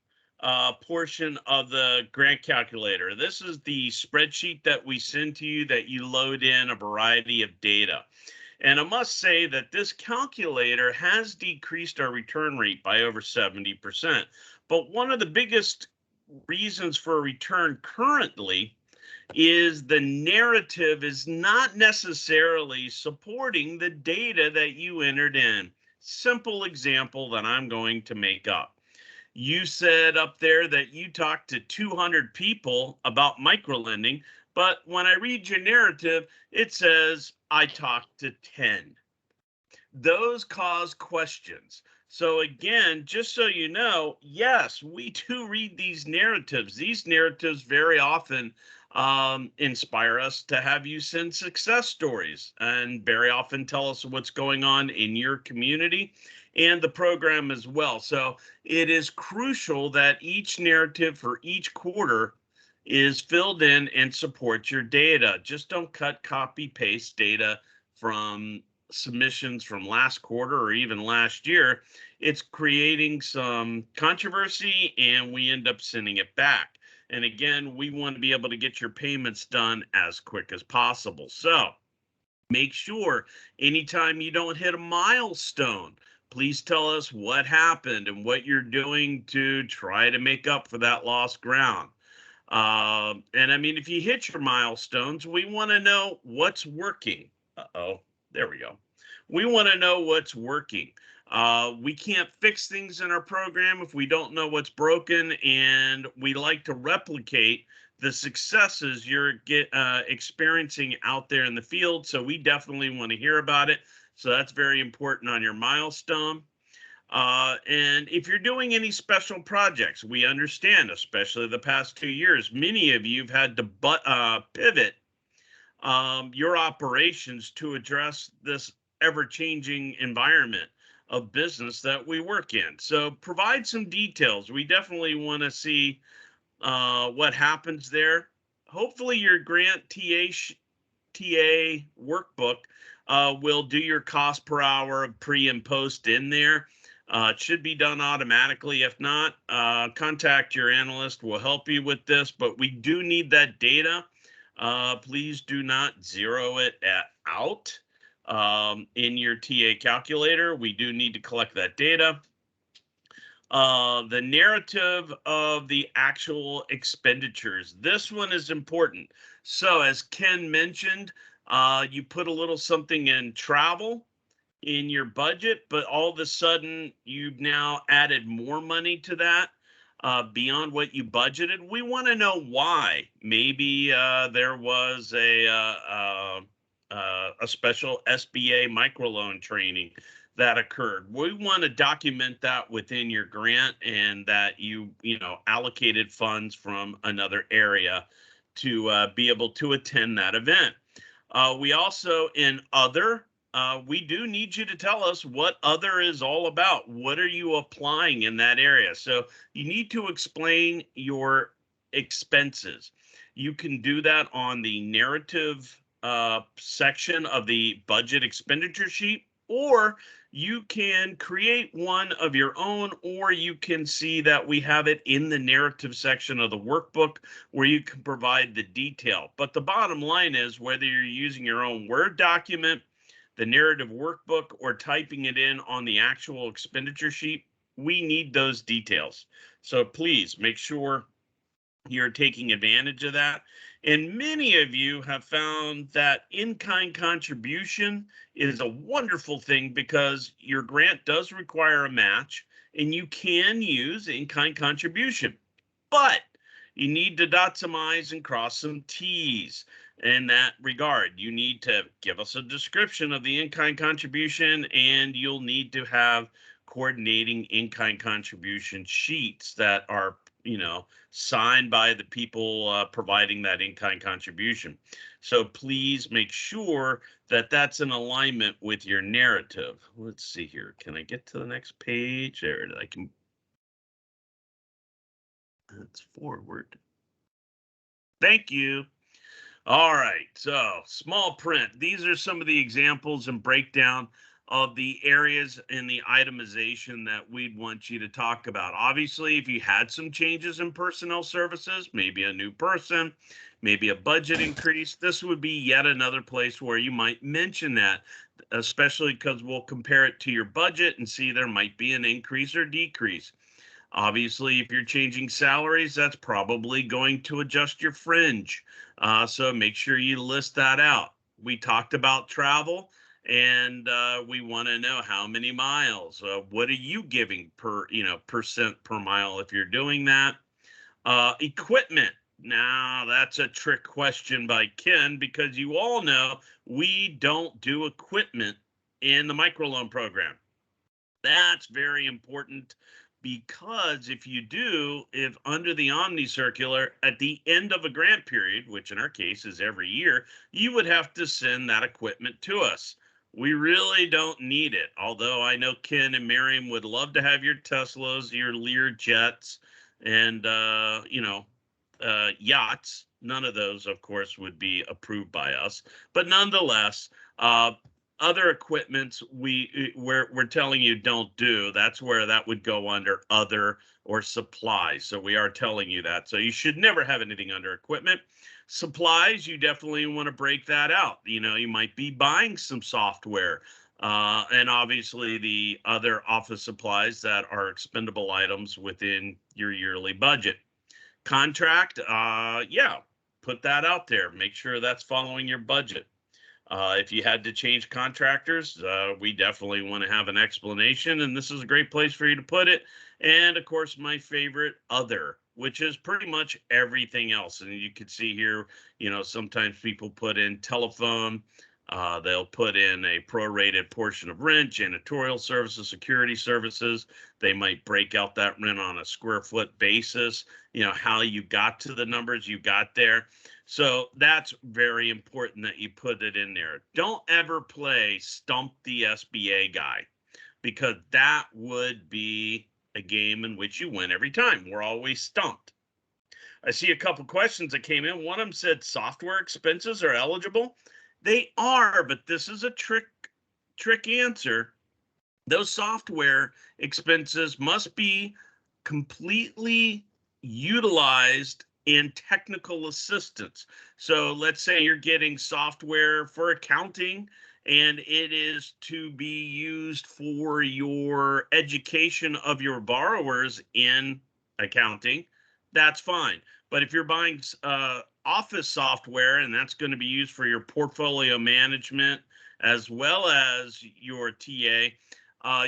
portion of the grant calculator. This is the spreadsheet that we send to you that you load in a variety of data. And I must say that this calculator has decreased our return rate by over 70%. But one of the biggest reasons for a return currently is the narrative is not necessarily supporting the data that you entered in. Simple example that I'm going to make up. You said up there that you talked to 200 people about microlending, but when I read your narrative, it says I talked to 10. Those cause questions. So again, just so you know, yes, we do read these narratives. These narratives very often inspire us to have you send success stories and very often tell us what's going on in your community and the program as well. So it is crucial that each narrative for each quarter is filled in and supports your data. Just don't cut, copy, paste data from submissions from last quarter or even last year. It's creating some controversy and we end up sending it back. And again, we want to be able to get your payments done as quick as possible. So make sure anytime you don't hit a milestone, please tell us what happened and what you're doing to try to make up for that lost ground. And I mean, if you hit your milestones, we want to know what's working. Uh-oh, there we go. We want to know what's working. We can't fix things in our program if we don't know what's broken, and we like to replicate the successes you're experiencing out there in the field. So we definitely want to hear about it. So that's very important on your milestone. And if you're doing any special projects, we understand, especially the past 2 years, many of you have had to pivot your operations to address this ever-changing environment of business that we work in. So provide some details. We definitely want to see what happens there. Hopefully your grant TA workbook will do your cost per hour of pre and post in there. It should be done automatically. If not, contact your analyst. We'll help you with this, but we do need that data. Please do not zero it out in your TA calculator. We do need to collect that data. The narrative of the actual expenditures. This one is important. So as Ken mentioned, you put a little something in travel in your budget, but all of a sudden you've now added more money to that. beyond what you budgeted, we want to know why. Maybe there was a special SBA microloan training that occurred. We want to document that within your grant, and that you allocated funds from another area to be able to attend that event. We also, in other, we do need you to tell us what other is all about. What are you applying in that area? So you need to explain your expenses. You can do that on the narrative section of the budget expenditure sheet, or you can create one of your own, or you can see that we have it in the narrative section of the workbook where you can provide the detail. But the bottom line is, whether you're using your own Word document, the narrative workbook, or typing it in on the actual expenditure sheet, we need those details. So please make sure you're taking advantage of that. And many of you have found that in-kind contribution is a wonderful thing, because your grant does require a match, and you can use in-kind contribution. But you need to dot some I's and cross some T's in that regard. You need to give us a description of the in-kind contribution, and you'll need to have coordinating in-kind contribution sheets that are signed by the people providing that in-kind contribution. So please make sure that that's in alignment with your narrative. Let's see here. Can I get to the next page? There, I can. That's forward. Thank you. All right, so small print. These are some of the examples and breakdown of the areas in the itemization that we'd want you to talk about. Obviously, if you had some changes in personnel services, maybe a new person, maybe a budget increase, this would be yet another place where you might mention that, especially because we'll compare it to your budget and see there might be an increase or decrease. Obviously, if you're changing salaries, that's probably going to adjust your fringe. So make sure you list that out. We talked about travel, and we want to know how many miles. What are you giving per, percent per mile if you're doing that? Equipment. Now, that's a trick question by Ken, because you all know we don't do equipment in the microloan program. That's very important, because if you do, if under the Omni Circular, at the end of a grant period, which in our case is every year, you would have to send that equipment to us. We really don't need it, although I know Ken and Miriam would love to have your Teslas, your Lear jets, and yachts. None of those, of course, would be approved by us, but nonetheless, other equipments we're telling you don't do. That's where that would go under other or supplies. So we are telling you that. So you should never have anything under equipment. Supplies, you definitely want to break that out. You might be buying some software, and obviously the other office supplies that are expendable items within your yearly budget. Contract, yeah, put that out there. Make sure that's following your budget. If you had to change contractors, we definitely want to have an explanation, and this is a great place for you to put it. And of course, my favorite, other, which is pretty much everything else. And you can see here, sometimes people put in telephone, they'll put in a prorated portion of rent, janitorial services, security services. They might break out that rent on a square foot basis, how you got to the numbers you got there. So that's very important that you put it in there. Don't ever play Stump the SBA guy, because that would be a game in which you win every time. We're always stumped. I see a couple questions that came in. One of them said software expenses are eligible. They are, but this is a trick answer. Those software expenses must be completely utilized in technical assistance. So let's say you're getting software for accounting, and it is to be used for your education of your borrowers in accounting. That's fine. But if you're buying office software, and that's going to be used for your portfolio management as well as your TA,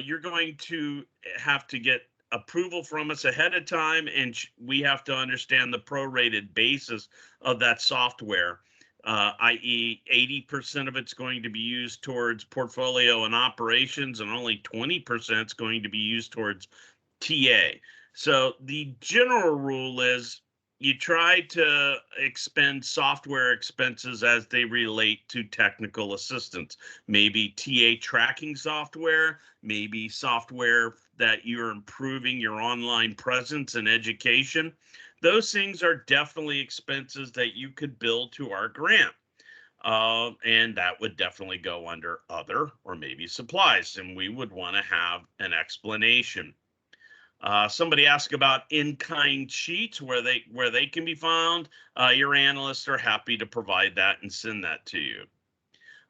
you're going to have to get approval from us ahead of time, and we have to understand the prorated basis of that software, i.e. 80% of it's going to be used towards portfolio and operations, and only 20% is going to be used towards TA. So the general rule is you try to expend software expenses as they relate to technical assistance. Maybe TA tracking software, maybe software that you're improving your online presence and education. Those things are definitely expenses that you could bill to our grant. And that would definitely go under other or maybe supplies, and we would want to have an explanation. Somebody asked about in-kind sheets, where they can be found. Your analysts are happy to provide that and send that to you.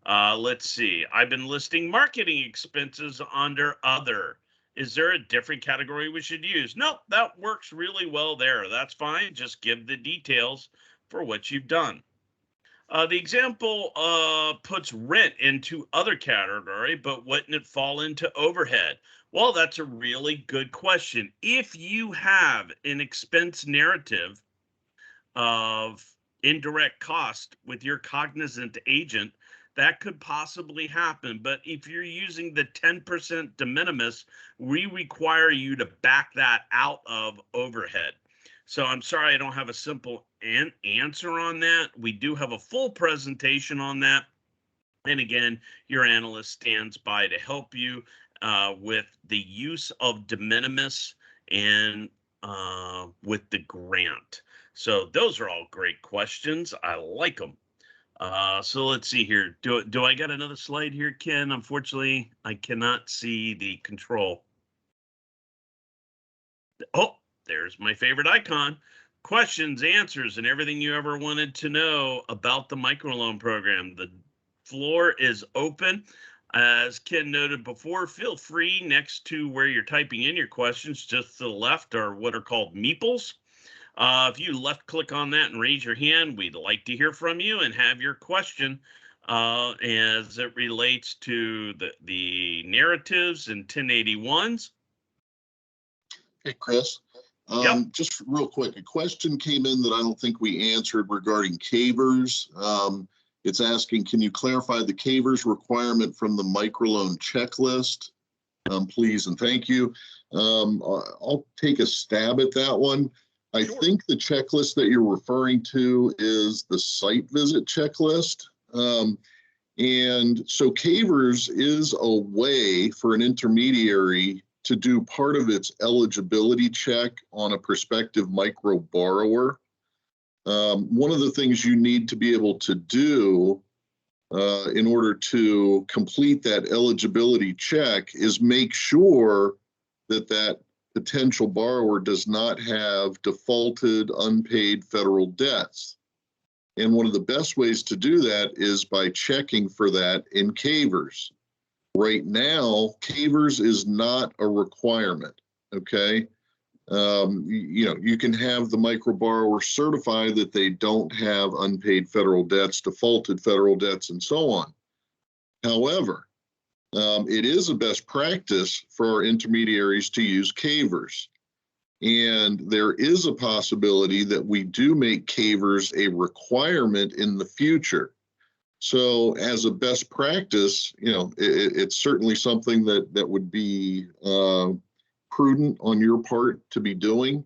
Let's see. I've been listing marketing expenses under other. Is there a different category we should use? Nope, that works really well there. That's fine. Just give the details for what you've done. The example puts rent into other category, but wouldn't it fall into overhead? Well, that's a really good question. If you have an expense narrative of indirect cost with your cognizant agent, that could possibly happen. But if you're using the 10% de minimis, we require you to back that out of overhead. So I'm sorry I don't have a simple answer on that. We do have a full presentation on that. And again, your analyst stands by to help you with the use of de minimis and with the grant. So those are all great questions. I like them. So let's see here. Do I got another slide here, Ken? Unfortunately, I cannot see the control. Oh, there's my favorite icon. Questions, answers, and everything you ever wanted to know about the microloan program. The floor is open. As Ken noted before, feel free, next to where you're typing in your questions, just to the left are what are called meeples. If you left click on that and raise your hand, we'd like to hear from you and have your question as it relates to the narratives and 1081s. Hey, Chris. Yep. Just real quick, a question came in that I don't think we answered regarding CAVERS. It's asking, can you clarify the CAVERS requirement from the microloan checklist? Please and thank you. I'll take a stab at that one. I think the checklist that you're referring to is the site visit checklist. And so CAVERS is a way for an intermediary to do part of its eligibility check on a prospective micro borrower. One of the things you need to be able to do in order to complete that eligibility check is make sure that that potential borrower does not have defaulted unpaid federal debts. And one of the best ways to do that is by checking for that in CAVERS. Right now, CAVERS is not a requirement, okay? You can have the micro borrower certify that they don't have unpaid federal debts, defaulted federal debts, and so on. However, it is a best practice for our intermediaries to use CAVERS. And there is a possibility that we do make CAVERS a requirement in the future. So as a best practice, it's certainly something that would be prudent on your part to be doing.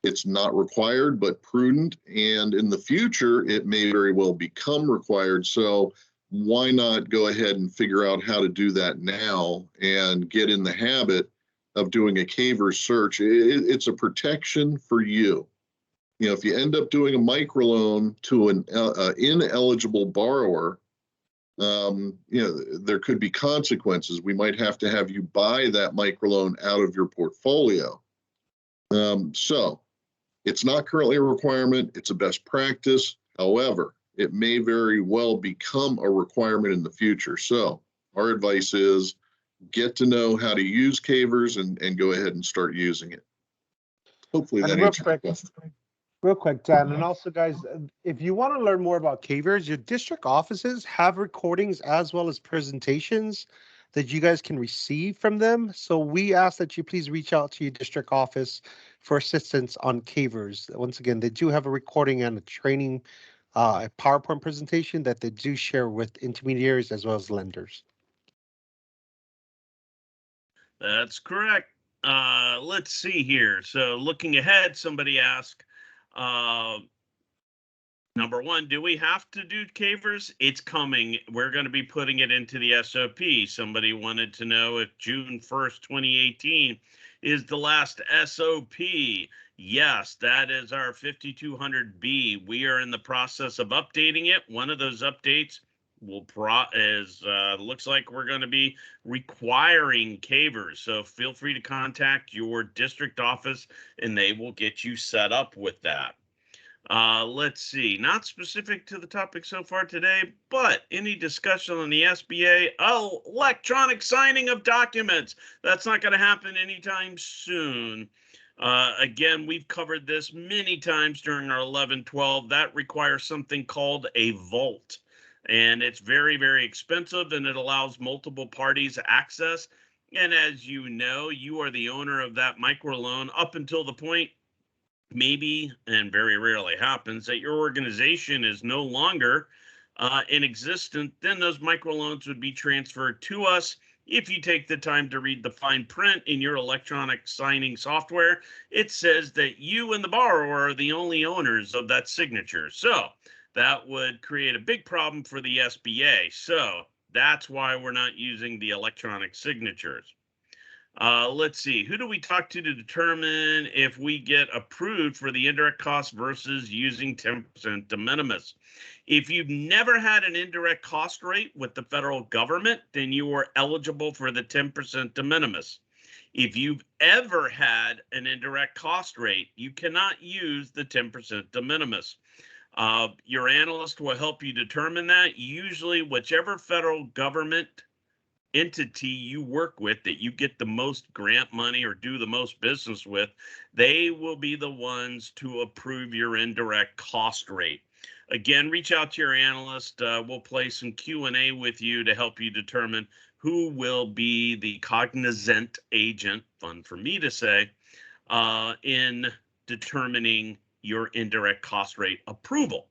It's not required, but prudent. And in the future, it may very well become required. So why not go ahead and figure out how to do that now and get in the habit of doing a CAVERS search? It's a protection for you. If you end up doing a microloan to an ineligible borrower, there could be consequences. We might have to have you buy that microloan out of your portfolio. So it's not currently a requirement. It's a best practice. However, it may very well become a requirement in the future. So our advice is get to know how to use CAVERS and go ahead and start using it. Hopefully that answers your question. Real quick, Dan, and also guys, if you want to learn more about CAVERS, your district offices have recordings as well as presentations that you guys can receive from them. So we ask that you please reach out to your district office for assistance on CAVERs. Once again, they do have a recording and a training, a PowerPoint presentation that they do share with intermediaries as well as lenders. That's correct. Let's see here. So looking ahead, somebody asked, number one, do we have to do CAVERs? It's coming. We're going to be putting it into the SOP. Somebody wanted to know if June 1st, 2018 is the last SOP. Yes, that is our 5200B. We are in the process of updating it. One of those updates looks like we're going to be requiring CAVERs. So feel free to contact your district office and they will get you set up with that. Let's see, not specific to the topic so far today, but any discussion on the SBA? Oh, electronic signing of documents. That's not going to happen anytime soon. Again, we've covered this many times during our 11-12. That requires something called a vault. And it's very, very expensive, and it allows multiple parties access. And as you know, you are the owner of that microloan up until the point, maybe, and very rarely happens, that your organization is no longer in existence. Then those microloans would be transferred to us. If you take the time to read the fine print in your electronic signing software, it says that you and the borrower are the only owners of that signature. So that would create a big problem for the SBA. So that's why we're not using the electronic signatures. Let's see, who do we talk to determine if we get approved for the indirect cost versus using 10% de minimis? If you've never had an indirect cost rate with the federal government, then you are eligible for the 10% de minimis. If you've ever had an indirect cost rate, you cannot use the 10% de minimis. Your analyst will help you determine that. Usually, whichever federal government entity you work with that you get the most grant money or do the most business with, they will be the ones to approve your indirect cost rate. Again, reach out to your analyst. We'll play some Q&A with you to help you determine who will be the cognizant agent, fun for me to say, in determining your indirect cost rate approval.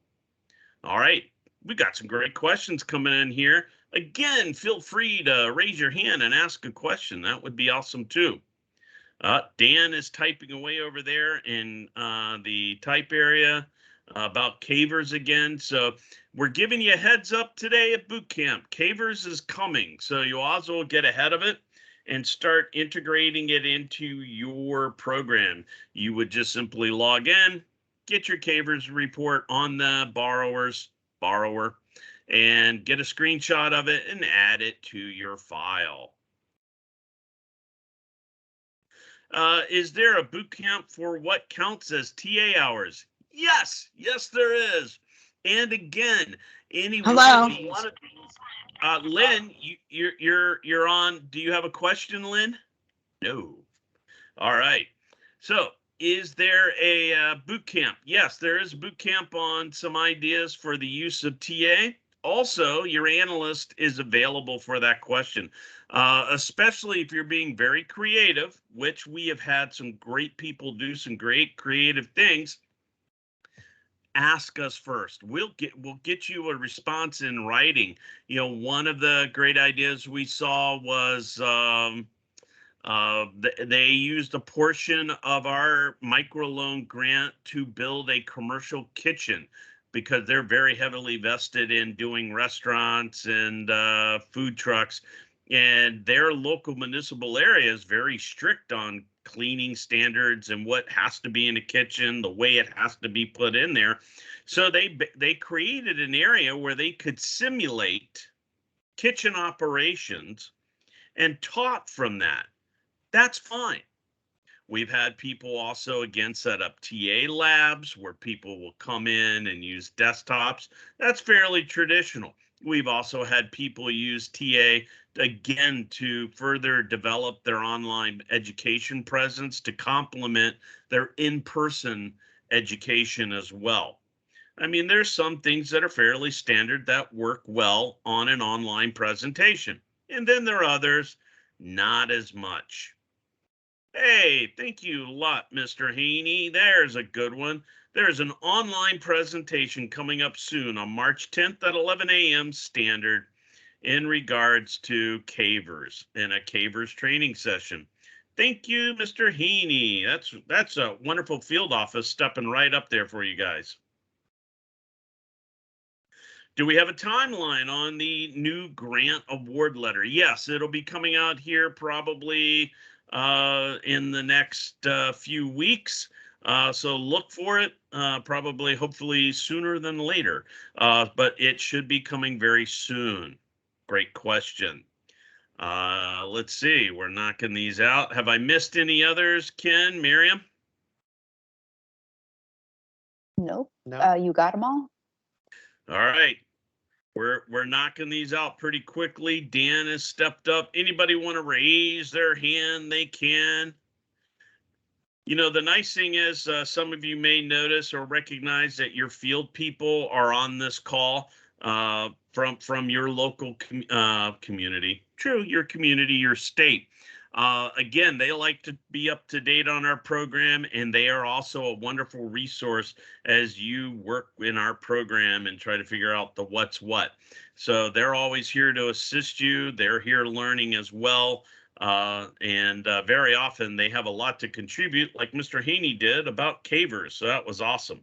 All right, we got some great questions coming in here. Again, feel free to raise your hand and ask a question. That would be awesome too. Dan is typing away over there in the type area about CAVERs again. So we're giving you a heads up today at boot camp. CAVERs is coming, so you also get ahead of it and start integrating it into your program. You would just simply log in, get your CAVERs report on the borrower, and get a screenshot of it and add it to your file. Is there a boot camp for what counts as TA hours? Yes, there is. And again, any Hello. one of these. Lynn, you're on. Do you have a question, Lynn? No. All right. So, is there a boot camp? Yes, there is a boot camp on some ideas for the use of TA. Also, your analyst is available for that question, especially if you're being very creative, which we have had some great people do some great creative things. Ask us first. We'll get you a response in writing. You know, one of the great ideas we saw was they used a portion of our microloan grant to build a commercial kitchen, because they're very heavily vested in doing restaurants and food trucks, and their local municipal area is very strict on cleaning standards and what has to be in a kitchen, the way it has to be put in there. So they created an area where they could simulate kitchen operations and taught from that. That's fine. We've had people also, again, set up TA labs where people will come in and use desktops. That's fairly traditional. We've also had people use TA, again, to further develop their online education presence to complement their in-person education as well. I mean, there's some things that are fairly standard that work well on an online presentation. And then there are others, not as much. Hey, thank you a lot, Mr. Haney. There's a good one. There's an online presentation coming up soon on March 10th at 11 a.m. Standard in regards to cavers in a cavers training session. Thank you, Mr. Haney. That's a wonderful field office stepping right up there for you guys. Do we have a timeline on the new grant award letter? Yes, it'll be coming out here probably in the next few weeks. So look for it, probably, hopefully sooner than later. But it should be coming very soon. Great question. Let's see, we're knocking these out. Have I missed any others, Ken, Miriam? Nope. No. You got them all? All right. We're knocking these out pretty quickly. Dan has stepped up. Anybody want to raise their hand? They can. You know, the nice thing is some of you may notice or recognize that your field people are on this call from your local community. True, your community, your state. Again, they like to be up to date on our program, and they are also a wonderful resource as you work in our program and try to figure out the what's what. So they're always here to assist you. They're here learning as well. And very often they have a lot to contribute, like Mr. Haney did about cavers. So that was awesome.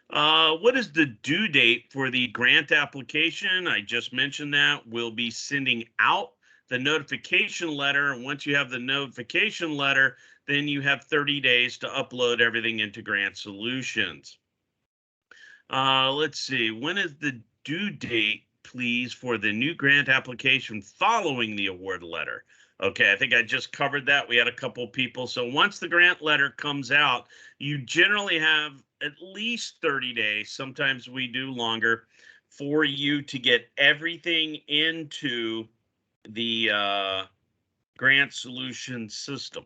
What is the due date for the grant application? I just mentioned that. We'll be sending out the notification letter. And once you have the notification letter, then you have 30 days to upload everything into Grant Solutions. Let's see, when is the due date, please, for the new grant application following the award letter? Okay, I think I just covered that. We had a couple people. So once the grant letter comes out, you generally have at least 30 days. Sometimes we do longer for you to get everything into the grant solution system.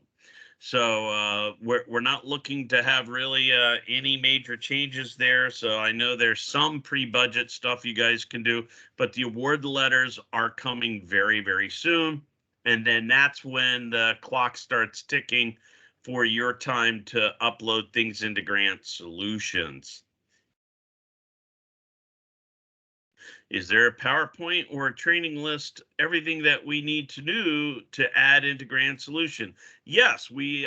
So we're not looking to have really any major changes there. So I know there's some pre-budget stuff you guys can do, but the award letters are coming very, very soon. And then that's when the clock starts ticking for your time to upload things into Grant Solutions. Is there a PowerPoint or a training list, everything that we need to do to add into Grant Solution? Yes, we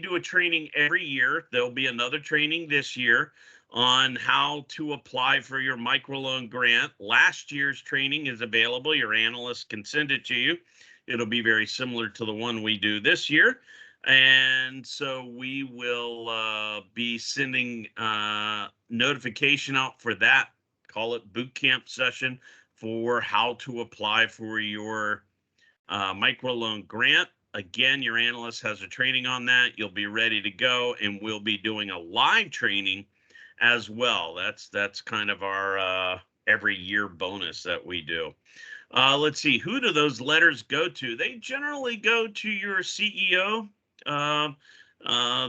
do a training every year. There'll be another training this year on how to apply for your microloan grant. Last year's training is available. Your analyst can send it to you. It'll be very similar to the one we do this year. And so we will be sending notification out for that. Call it boot camp session for how to apply for your microloan grant. Again, your analyst has a training on that. You'll be ready to go, and we'll be doing a live training as well. That's kind of our every year bonus that we do. Let's see, who do those letters go to? They generally go to your CEO.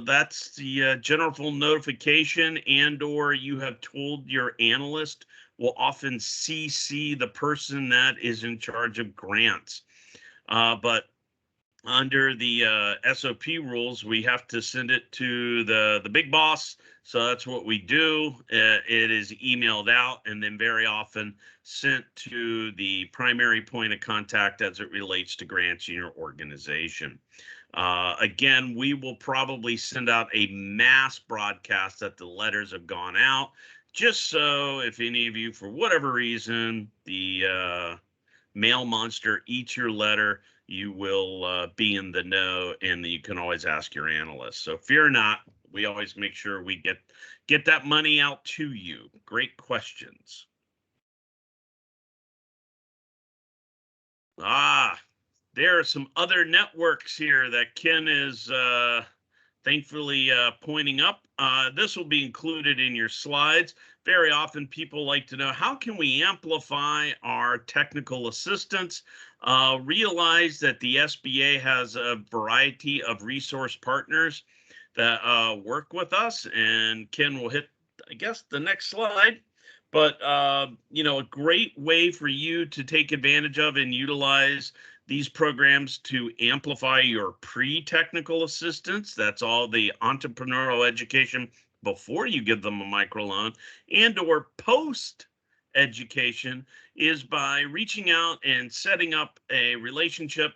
That's the general notification, and or you have told your analyst will often CC the person that is in charge of grants. But under the SOP rules, we have to send it to the big boss. So that's what we do. It is emailed out and then very often sent to the primary point of contact as it relates to grants in your organization. Again, we will probably send out a mass broadcast that the letters have gone out, just so if any of you, for whatever reason, the mail monster eats your letter, you will be in the know, and you can always ask your analyst. So fear not, we always make sure we get that money out to you. Great questions. There are some other networks here that Ken is thankfully pointing up. This will be included in your slides. Very often people like to know, how can we amplify our technical assistance? Realize that the SBA has a variety of resource partners that work with us, and Ken will hit, I guess, the next slide. But, a great way for you to take advantage of and utilize these programs to amplify your pre-technical assistance. That's all the entrepreneurial education before you give them a microloan, and or post education is by reaching out and setting up a relationship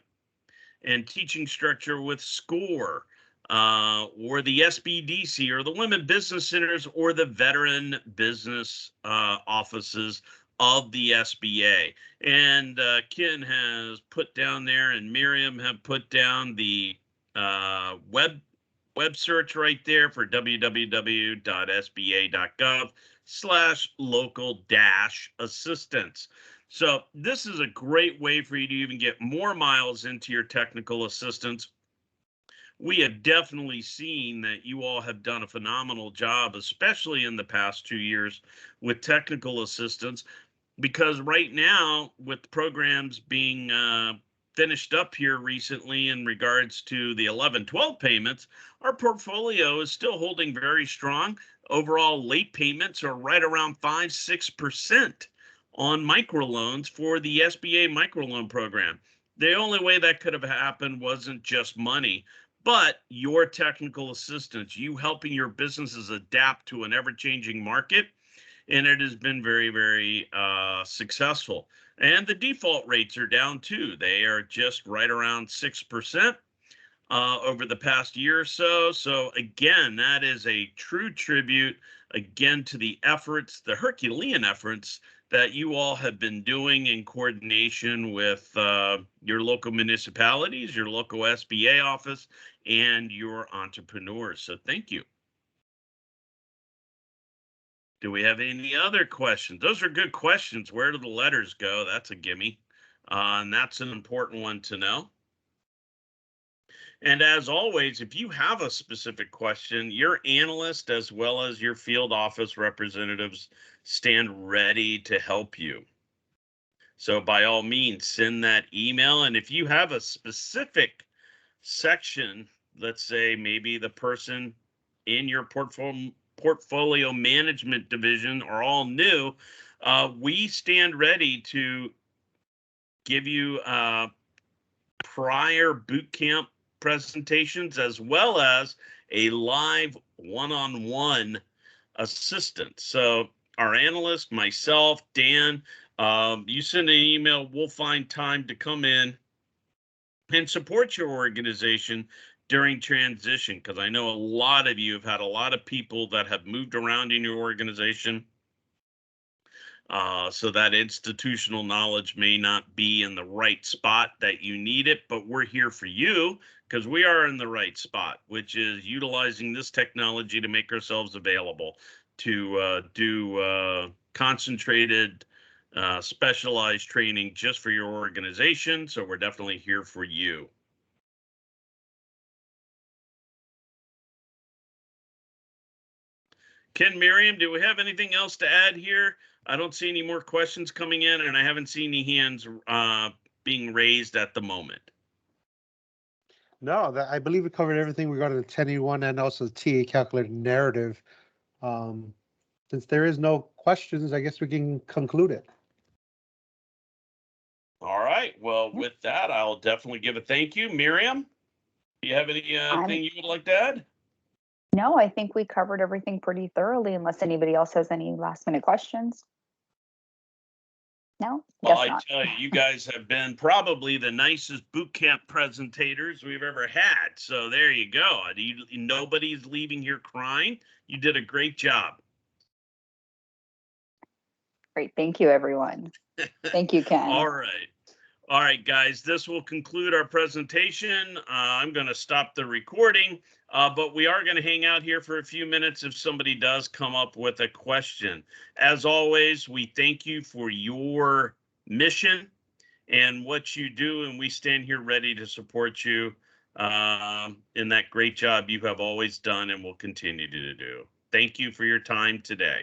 and teaching structure with SCORE, or the SBDC, or the Women Business Centers, or the Veteran Business offices of the SBA. And Ken has put down there, and Miriam have put down the web search right there for www.sba.gov/local-assistance. So this is a great way for you to even get more miles into your technical assistance. We have definitely seen that you all have done a phenomenal job, especially in the past 2 years with technical assistance, because right now, with programs being finished up here recently in regards to the 11-12 payments, our portfolio is still holding very strong. Overall late payments are right around 5-6% on microloans for the SBA microloan program. The only way that could have happened wasn't just money, but your technical assistance, you helping your businesses adapt to an ever-changing market, and it has been very, very successful. And the default rates are down too. They are just right around 6% over the past year or so. So again, that is a true tribute, again, to the efforts, the Herculean efforts that you all have been doing in coordination with your local municipalities, your local SBA office, and your entrepreneurs. So thank you. Do we have any other questions? Those are good questions. Where do the letters go? That's a gimme. And that's an important one to know. And as always, if you have a specific question, your analyst as well as your field office representatives stand ready to help you. So by all means, send that email. And if you have a specific section, let's say maybe the person in your portfolio management division are all new, we stand ready to give you prior boot camp presentations as well as a live one-on-one assistance. So our analyst, myself, Dan, you send an email, we'll find time to come in and support your organization during transition, because I know a lot of you have had a lot of people that have moved around in your organization. So that institutional knowledge may not be in the right spot that you need it, but we're here for you because we are in the right spot, which is utilizing this technology to make ourselves available to do concentrated, specialized training just for your organization. So we're definitely here for you. Ken, Miriam, do we have anything else to add here? I don't see any more questions coming in, and I haven't seen any hands being raised at the moment. No, I believe we covered everything regarding the 1081 and also the TA calculator narrative. Since there is no questions, I guess we can conclude it. All right. Well, with that, I'll definitely give a thank you. Miriam, do you have anything you would like to add? No, I think we covered everything pretty thoroughly, unless anybody else has any last minute questions. No, well, I tell you, you guys have been probably the nicest boot camp presentators we've ever had. So there you go. Nobody's leaving here crying. You did a great job. Great. Thank you, everyone. Thank you, Ken. All right. All right, guys, this will conclude our presentation. I'm going to stop the recording, but we are going to hang out here for a few minutes if somebody does come up with a question. As always, we thank you for your mission and what you do, and we stand here ready to support you in that great job you have always done and will continue to do. Thank you for your time today.